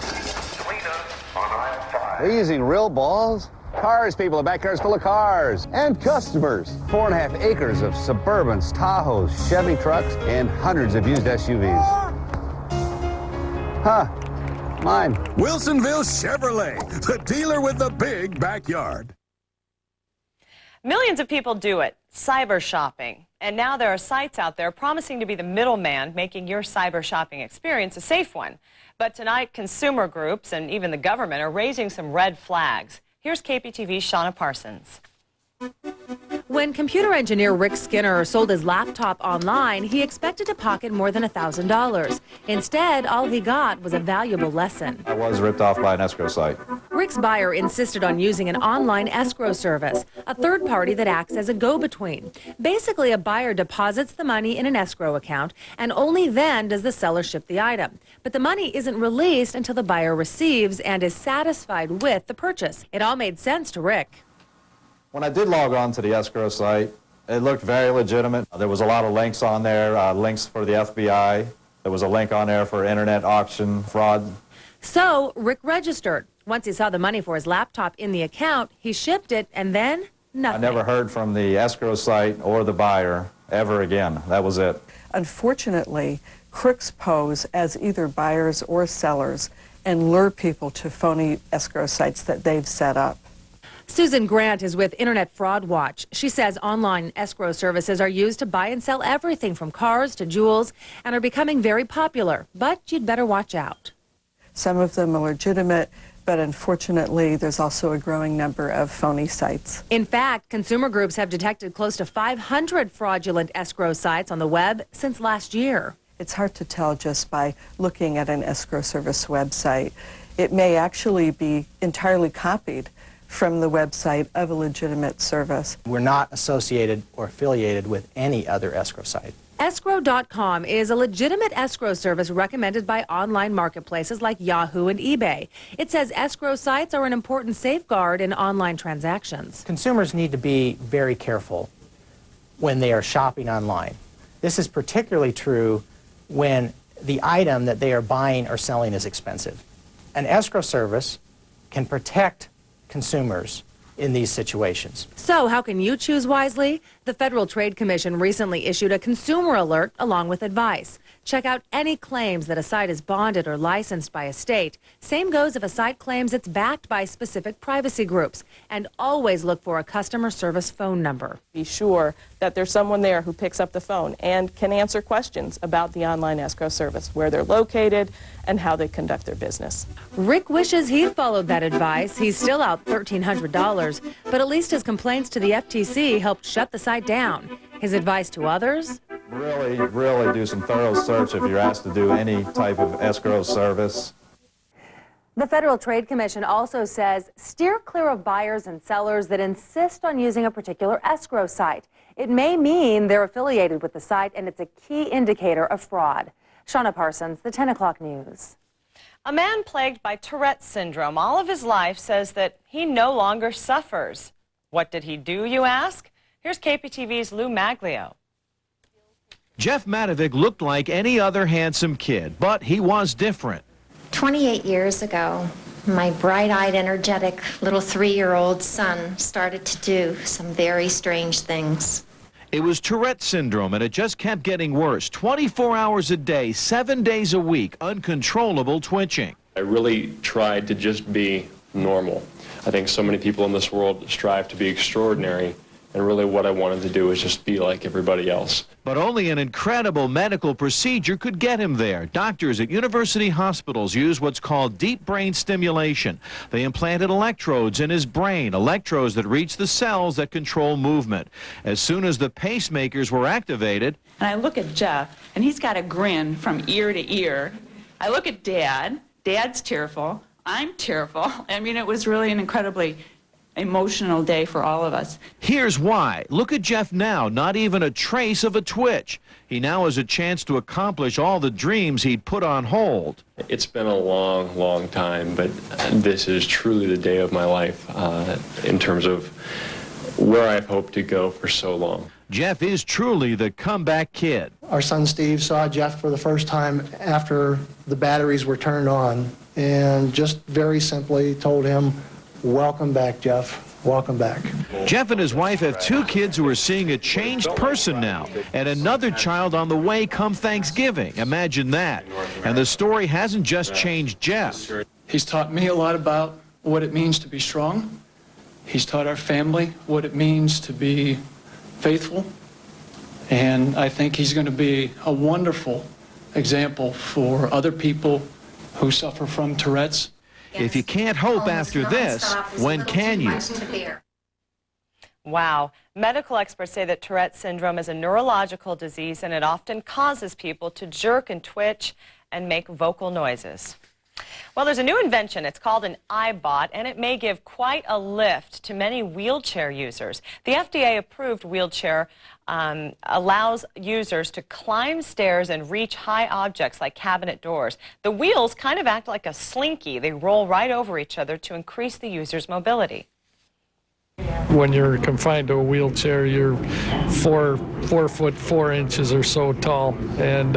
We're using real balls. Cars, people. The backyard's full of cars and customers. 4.5 acres of Suburbans, Tahoes, Chevy trucks, and hundreds of used SUVs. Huh. Mine. Wilsonville Chevrolet, the dealer with the big backyard. Millions of people do it, cyber shopping. And now there are sites out there promising to be the middleman, making your cyber shopping experience a safe one. But tonight, consumer groups and even the government are raising some red flags. Here's KPTV's Shauna Parsons. When computer engineer Rick Skinner sold his laptop online, he expected to pocket more than $1,000. Instead, all he got was a valuable lesson. I was ripped off by an escrow site. Rick's buyer insisted on using an online escrow service, a third party that acts as a go-between. Basically, a buyer deposits the money in an escrow account, and only then does the seller ship the item. But the money isn't released until the buyer receives and is satisfied with the purchase. It all made sense to Rick. When I did log on to the escrow site, it looked very legitimate. There was a lot of links on there, links for the FBI. There was a link on there for internet auction fraud. So Rick registered. Once he saw the money for his laptop in the account, he shipped it, and then nothing. I never heard from the escrow site or the buyer ever again. That was it. Unfortunately, crooks pose as either buyers or sellers and lure people to phony escrow sites that they've set up. Susan Grant is with Internet Fraud Watch. She says online escrow services are used to buy and sell everything from cars to jewels and are becoming very popular, but you'd better watch out. Some of them are legitimate, but unfortunately, there's also a growing number of phony sites. In fact, consumer groups have detected close to 500 fraudulent escrow sites on the web since last year. It's hard to tell just by looking at an escrow service website. It may actually be entirely copied from the website of a legitimate service. We're not associated or affiliated with any other escrow site. Escrow.com is a legitimate escrow service recommended by online marketplaces like Yahoo and eBay. It says escrow sites are an important safeguard in online transactions. Consumers need to be very careful when they are shopping online. This is particularly true when the item that they are buying or selling is expensive. An escrow service can protect consumers in these situations. So how can you choose wisely? The Federal Trade Commission recently issued a consumer alert along with advice. Check out any claims that a site is bonded or licensed by a state. Same goes if a site claims it's backed by specific privacy groups. And always look for a customer service phone number. Be sure that there's someone there who picks up the phone and can answer questions about the online escrow service, where they're located and how they conduct their business. Rick wishes he'd followed that advice. He's still out $1,300, but at least his complaints to the FTC helped shut the site down. His advice to others? Really do some thorough search if you're asked to do any type of escrow service. The Federal Trade Commission also says steer clear of buyers and sellers that insist on using a particular escrow site. It may mean they're affiliated with the site, and it's a key indicator of fraud. Shauna Parsons, the 10 o'clock news. A man plagued by Tourette's syndrome all of his life says that he no longer suffers. What did he do, you ask? Here's KPTV's Lou Maglio. Jeff Matovic looked like any other handsome kid, but he was different. 28 years ago, my bright-eyed, energetic little 3-year-old son started to do some very strange things. It was Tourette's syndrome, and it just kept getting worse. 24 hours a day, 7 days a week, uncontrollable twitching. I really tried to just be normal. I think so many people in this world strive to be extraordinary, And really what I wanted to do was just be like everybody else. But only an incredible medical procedure could get him there. Doctors at university hospitals use what's called deep brain stimulation. They implanted electrodes in his brain, electrodes that reach the cells that control movement. As soon as the pacemakers were activated, and I look at Jeff, and he's got a grin from ear to ear. I look at Dad. Dad's tearful. I'm tearful. I mean, it was really an incredibly emotional day for all of us. Here's why. Look at Jeff now, not even a trace of a twitch. He now has a chance to accomplish all the dreams he'd put on hold. It's been a long, long time, but this is truly the day of my life in terms of where I've hoped to go for so long. Jeff is truly the comeback kid. Our son Steve saw Jeff for the first time after the batteries were turned on and just very simply told him, "Welcome back, Jeff. Welcome back." Jeff and his wife have 2 kids who are seeing a changed person now, and another child on the way come Thanksgiving. Imagine that. And the story hasn't just changed Jeff. He's taught me a lot about what it means to be strong. He's taught our family what it means to be faithful. And I think he's going to be a wonderful example for other people who suffer from Tourette's. If you can't hope after this, when can you? Wow. Medical experts say that Tourette syndrome is a neurological disease and it often causes people to jerk and twitch and make vocal noises. Well, there's a new invention. It's called an iBot, and it may give quite a lift to many wheelchair users. The FDA-approved wheelchair allows users to climb stairs and reach high objects like cabinet doors. The wheels kind of act like a slinky. They roll right over each other to increase the user's mobility. When you're confined to a wheelchair, you're 4 foot 4 inches or so tall, and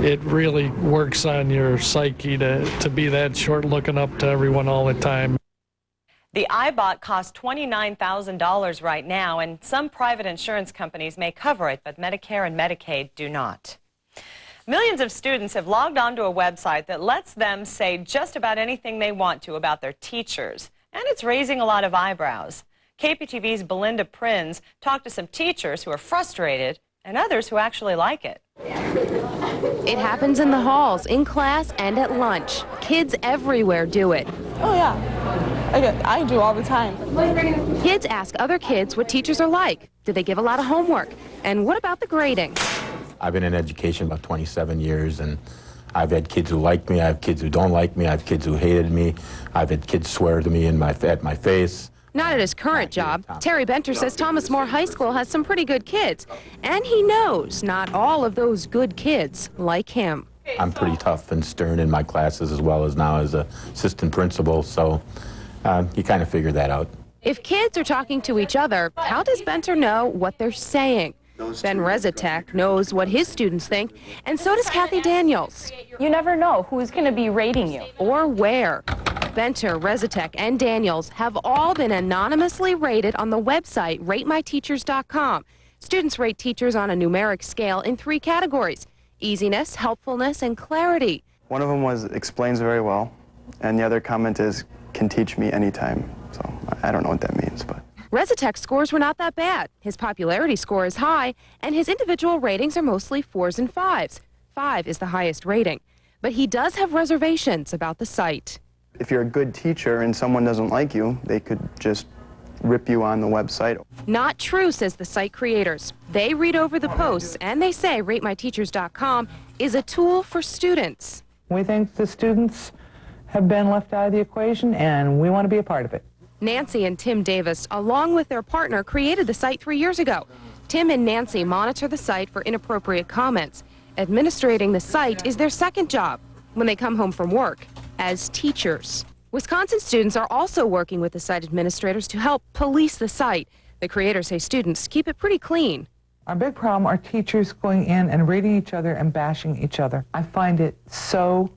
it really works on your psyche to be that short, looking up to everyone all the time. The iBot costs $29,000 right now, and some private insurance companies may cover it, but Medicare and Medicaid do not. Millions of students have logged onto a website that lets them say just about anything they want to about their teachers, and it's raising a lot of eyebrows. KPTV's Belinda Prinz talked to some teachers who are frustrated and others who actually like it. It happens in the halls, in class, and at lunch. Kids everywhere do it. Oh, yeah. I do all the time. Kids ask other kids what teachers are like. Do they give a lot of homework? And what about the grading? I've been in education about 27 years, and I've had kids who like me, I have kids who don't like me, I have kids who hated me, I've had kids swear to me at my face. Not at his current job. Terry Benter says Thomas More High School has some pretty good kids, and he knows not all of those good kids like him. I'm pretty tough and stern in my classes as well as now as an assistant principal, so you kind of figure that out. If kids are talking to each other, how does Benter know what they're saying? Ben Rezatek knows what his students think, and so does Kathy Daniels. You never know who's going to be rating you. Or where. Benter, Rezatek, and Daniels have all been anonymously rated on the website ratemyteachers.com. Students rate teachers on a numeric scale in 3 categories: easiness, helpfulness, and clarity. One of them was explains very well, and the other comment is can teach me anytime. So I don't know what that means, but. Rezatek's scores were not that bad. His popularity score is high, and his individual ratings are mostly 4s and 5s. 5 is the highest rating. But he does have reservations about the site. If you're a good teacher and someone doesn't like you, they could just rip you on the website. Not true, says the site creators. They read over the posts, and they say ratemyteachers.com is a tool for students. We think the students have been left out of the equation, and we want to be a part of it. Nancy and Tim Davis, along with their partner, created the site 3 years ago. Tim and Nancy monitor the site for inappropriate comments. Administrating the site is their second job when they come home from work as teachers. Wisconsin students are also working with the site administrators to help police the site. The creators say students keep it pretty clean. Our big problem are teachers going in and rating each other and bashing each other. I find it so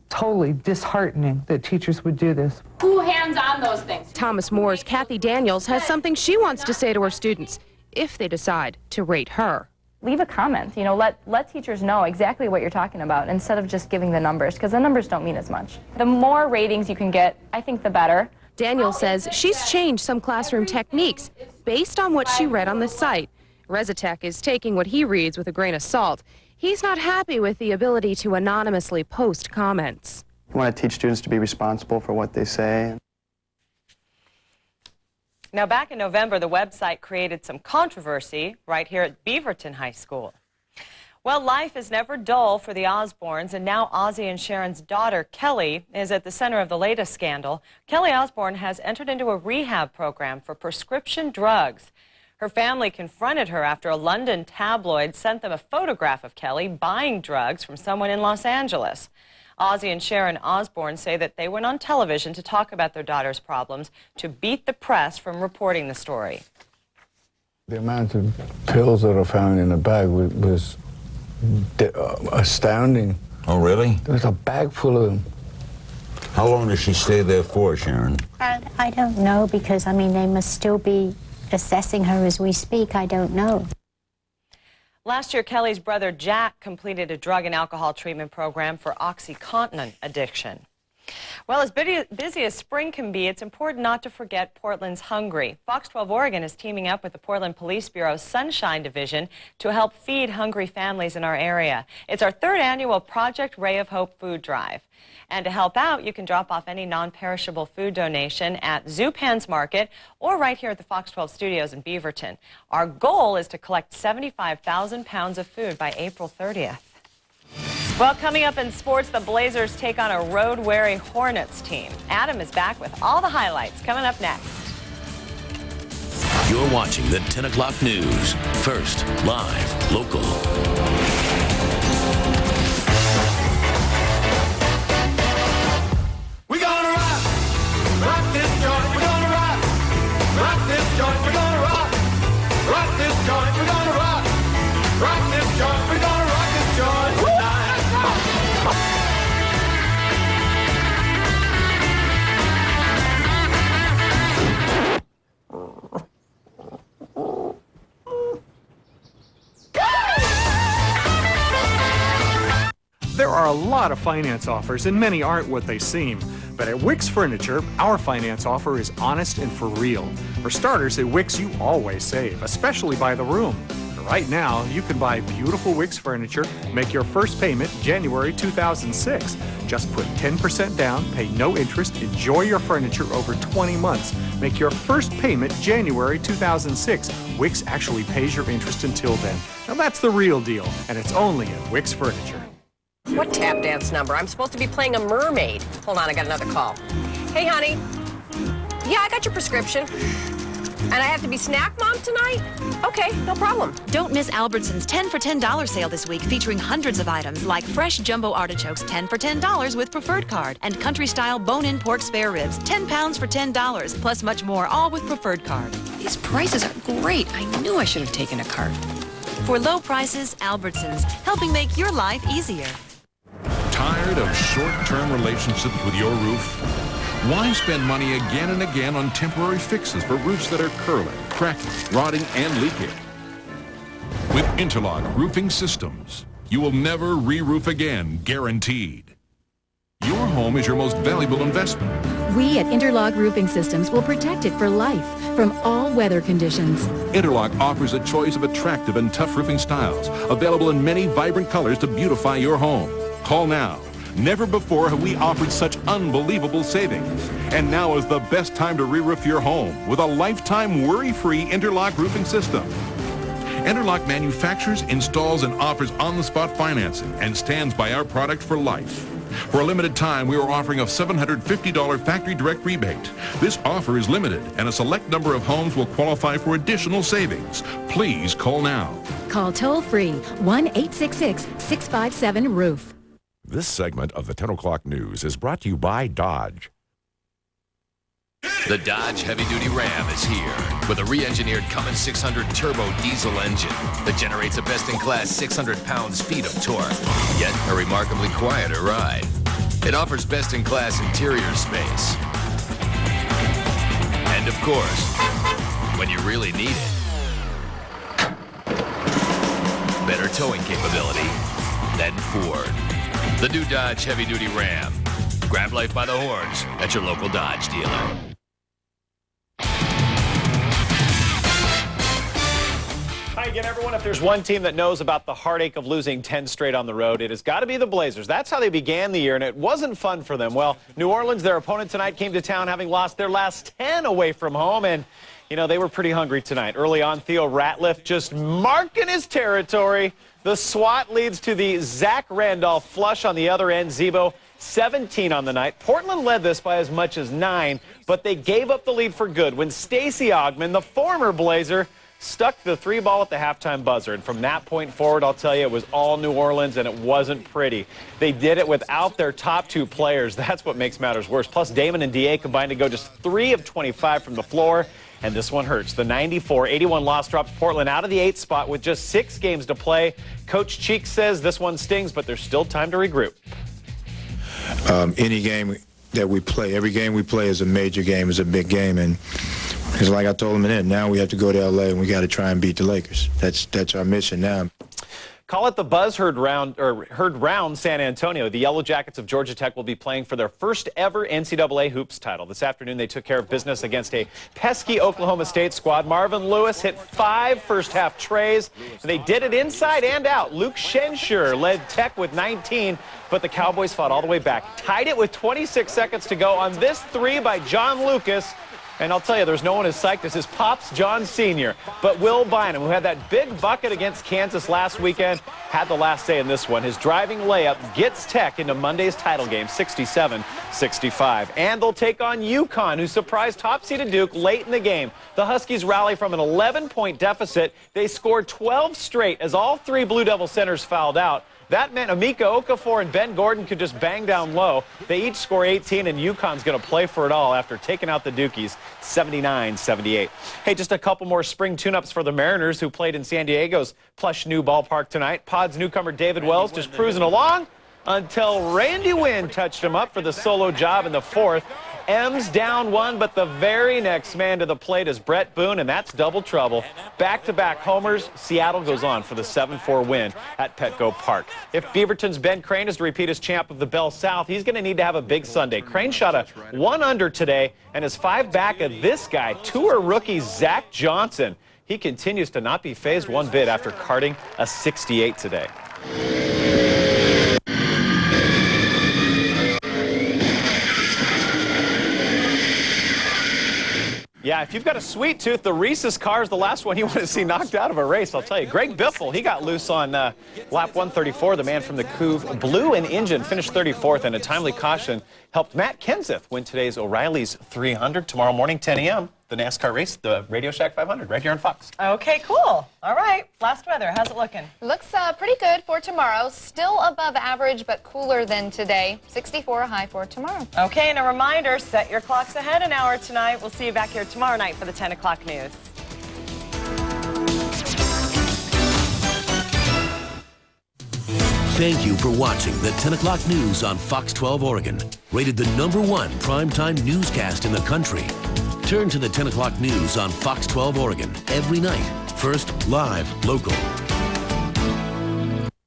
totally disheartening that teachers would do this. Who hands on those things? Thomas More's Kathy Daniels has something she wants to say to her students if they decide to rate her. Leave a comment. You know, let teachers know exactly what you're talking about instead of just giving the numbers, because the numbers don't mean as much. The more ratings you can get, I think the better, Daniel says she's changed some classroom techniques based on what she read on the site. Resetech is taking what he reads with a grain of salt. He's not happy with the ability to anonymously post comments. I want to teach students to be responsible for what they say. Now, back in November, the website created some controversy right here at Beaverton High School. Well, life is never dull for the Osbournes, and now Ozzy and Sharon's daughter, Kelly, is at the center of the latest scandal. Kelly Osbourne has entered into a rehab program for prescription drugs. Her family confronted her after a London tabloid sent them a photograph of Kelly buying drugs from someone in Los Angeles. Ozzy and Sharon Osbourne say that they went on television to talk about their daughter's problems to beat the press from reporting the story. The amount of pills that I found in the bag was astounding. Oh, really? There was a bag full of them. How long does she stay there for, Sharon? I don't know, because, I mean, they must still be assessing her as we speak. I don't know. Last year, Kelly's brother Jack completed a drug and alcohol treatment program for OxyContin addiction. Well, as busy as spring can be, it's important not to forget Portland's hungry. Fox 12 Oregon is teaming up with the Portland Police Bureau's Sunshine Division to help feed hungry families in our area. It's our third annual Project Ray of Hope food drive. And to help out, you can drop off any non-perishable food donation at Zupan's Market or right here at the Fox 12 studios in Beaverton. Our goal is to collect 75,000 pounds of food by April 30th. Well, coming up in sports, the Blazers take on a road-weary Hornets team. Adam is back with all the highlights coming up next. You're watching the 10 o'clock news. First, live, local. We're gonna rock this joint, we're gonna rock this joint, we're gonna rock this joint, we're gonna rock this joint, we're gonna rock this joint tonight. There are a lot of finance offers, and many aren't what they seem. But at Wix Furniture, our finance offer is honest and for real. For starters, at Wix, you always save, especially by the room. Right now, you can buy beautiful Wix furniture, make your first payment January 2006. Just put 10% down, pay no interest, enjoy your furniture over 20 months. Make your first payment January 2006. Wix actually pays your interest until then. Now that's the real deal, and it's only at Wix Furniture. What tap dance number? I'm supposed to be playing a mermaid. Hold on, I got another call. Hey, honey. Yeah, I got your prescription. And I have to be snack mom tonight? Okay, no problem. Don't miss Albertsons 10 for $10 sale this week, featuring hundreds of items like fresh jumbo artichokes 10 for $10 with preferred card, and country style bone-in pork spare ribs 10 pounds for $10, plus much more, all with preferred card. These prices are great. I knew I should have taken a cart. For low prices, Albertsons, helping make your life easier. Tired of short-term relationships with your roof? Why spend money again and again on temporary fixes for roofs that are curling, cracking, rotting, and leaking? With Interlock Roofing Systems, you will never re-roof again, guaranteed. Your home is your most valuable investment. We at Interlock Roofing Systems will protect it for life from all weather conditions. Interlock offers a choice of attractive and tough roofing styles, available in many vibrant colors to beautify your home. Call now. Never before have we offered such unbelievable savings. And now is the best time to re-roof your home with a lifetime worry-free Interlock roofing system. Interlock manufactures, installs, and offers on-the-spot financing and stands by our product for life. For a limited time, we are offering a $750 factory direct rebate. This offer is limited, and a select number of homes will qualify for additional savings. Please call now. Call toll-free 1-866-657-ROOF. This segment of the 10 o'clock news is brought to you by Dodge. The Dodge heavy-duty Ram is here with a re-engineered Cummins 600 turbo diesel engine that generates a best-in-class 600 pounds-feet of torque, yet a remarkably quieter ride. It offers best-in-class interior space. And of course, when you really need it, better towing capability than Ford. The new Dodge heavy-duty Ram. Grab life by the horns at your local Dodge dealer. Hi again, everyone. If there's one team that knows about the heartache of losing 10 straight on the road, it has got to be the Blazers. That's how they began the year, and it wasn't fun for them. Well, New Orleans, their opponent tonight, came to town having lost their last 10 away from home, and, you know, they were pretty hungry tonight. Early on, Theo Ratliff just marking his territory. The swat leads to the Zach Randolph flush on the other end. Zebo, 17 on the night. Portland led this by as much as 9, but they gave up the lead for good when Stacey Augmon, the former Blazer, stuck the 3-ball at the halftime buzzer. And from that point forward, I'll tell you, it was all New Orleans, and it wasn't pretty. They did it without their top 2 players. That's what makes matters worse. Plus, Damon and D.A. combined to go just 3 of 25 from the floor. And this one hurts. The 94-81 loss drops Portland out of the 8th spot with just 6 games to play. Coach Cheek says this one stings, but there's still time to regroup. Any game that we play, every game we play is a major game, is a big game. And it's like I told them then, now we have to go to L.A. and we got to try and beat the Lakers. That's our mission now. Call it the buzz heard round San Antonio. The Yellow Jackets of Georgia Tech will be playing for their first ever NCAA hoops title. This afternoon, they took care of business against a pesky Oklahoma State squad. Marvin Lewis hit 5 first-half trays. They did it inside and out. Luke Schenscher led Tech with 19, but the Cowboys fought all the way back. Tied it with 26 seconds to go on this 3 by John Lucas. And I'll tell you, there's no one as psyched as his pops, John Sr. But Will Bynum, who had that big bucket against Kansas last weekend, had the last say in this one. His driving layup gets Tech into Monday's title game, 67-65. And they'll take on UConn, who surprised top-seeded Duke late in the game. The Huskies rally from an 11-point deficit. They scored 12 straight as all 3 Blue Devil centers fouled out. That meant Emeka Okafor and Ben Gordon could just bang down low. They each score 18, and UConn's going to play for it all after taking out the Dukies 79-78. Hey, just a couple more spring tune-ups for the Mariners, who played in San Diego's plush new ballpark tonight. Pod's newcomer David Wells just cruising along until Randy Wynn touched him up for the solo job in the 4th. M's down 1, but the very next man to the plate is Brett Boone, and that's double trouble. Back-to-back homers. Seattle goes on for the 7-4 win at Petco Park. If Beaverton's Ben Crane is to repeat as champ of the Bell South, he's going to need to have a big Sunday. Crane shot a 1-under today and is 5 back of this guy, tour rookie Zach Johnson. He continues to not be fazed one bit after carding a 68 today. Yeah, if you've got a sweet tooth, the Reese's car is the last one you want to see knocked out of a race, I'll tell you. Greg Biffle, he got loose on lap 134. The man from the Couve blew an engine, finished 34th, and a timely caution helped Matt Kenseth win today's O'Reilly's 300. Tomorrow morning, 10 a.m., the NASCAR race, the Radio Shack 500, right here on Fox. Okay, cool. All right, last weather, how's it looking? Looks pretty good for tomorrow. Still above average, but cooler than today. 64 high for tomorrow. Okay, and a reminder, set your clocks ahead an hour tonight. We'll see you back here tomorrow night for the 10 o'clock news. Thank you for watching the 10 o'clock news on Fox 12 Oregon. Rated the #1 primetime newscast in the country. Turn to the 10 o'clock news on Fox 12 Oregon every night. First, live, local.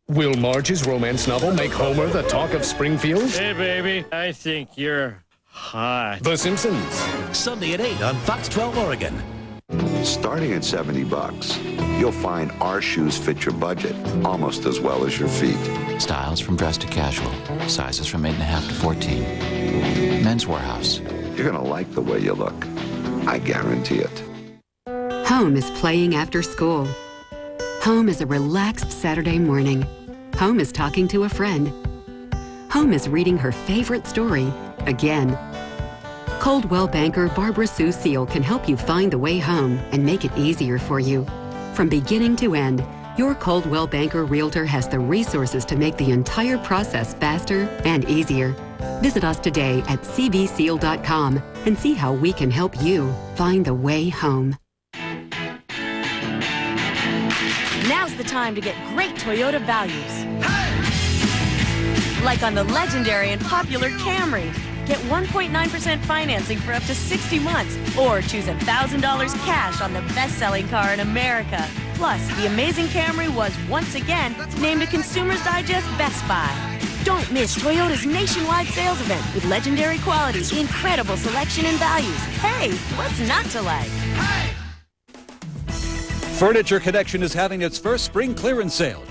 Will Marge's romance novel make Homer the talk of Springfield? Hey, baby, I think you're hot. The Simpsons. Sunday at 8 on Fox 12 Oregon. Starting at $70, you'll find our shoes fit your budget almost as well as your feet. Styles from dress to casual. Sizes from 8.5 to 14. Men's Warehouse. You're going to like the way you look. I guarantee it. Home is playing after school. Home is a relaxed Saturday morning. Home is talking to a friend. Home is reading her favorite story again. Coldwell banker Barbara Sue Seal can help you find the way home and make it easier for you. From beginning to end, your Coldwell banker realtor has the resources to make the entire process faster and easier. Visit us today at cbseal.com and see how we can help you find the way home. Now's the time to get great Toyota values. Like on the legendary and popular Camry. Get 1.9% financing for up to 60 months, or choose $1,000 cash on the best-selling car in America. Plus, the amazing Camry was once again named a Consumer's Digest Best Buy. Don't miss Toyota's nationwide sales event with legendary quality, incredible selection, and values. Hey, what's not to like? Furniture Connection is having its first spring clearance sale.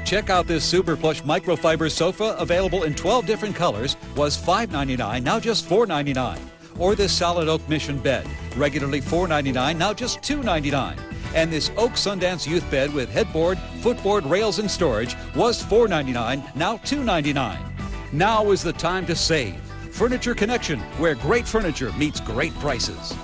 Check out this super plush microfiber sofa, available in 12 different colors, was $5.99, now just $4.99. Or this solid oak mission bed, regularly $4.99, now just $2.99. And this oak Sundance youth bed with headboard, footboard, rails, and storage was $4.99, now $2.99. Now is the time to save. Furniture Connection, where great furniture meets great prices.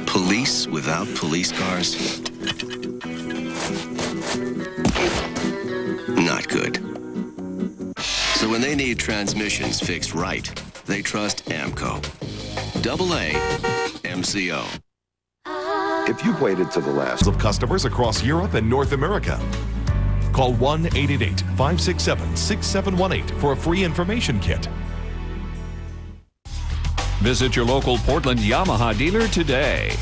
Police without police cars? Not good. So when they need transmissions fixed right, they trust AMCO. AA MCO. If you've waited to the last of customers across Europe and North America. Call 1-888-567-6718 for a free information kit. Visit your local Portland Yamaha dealer today.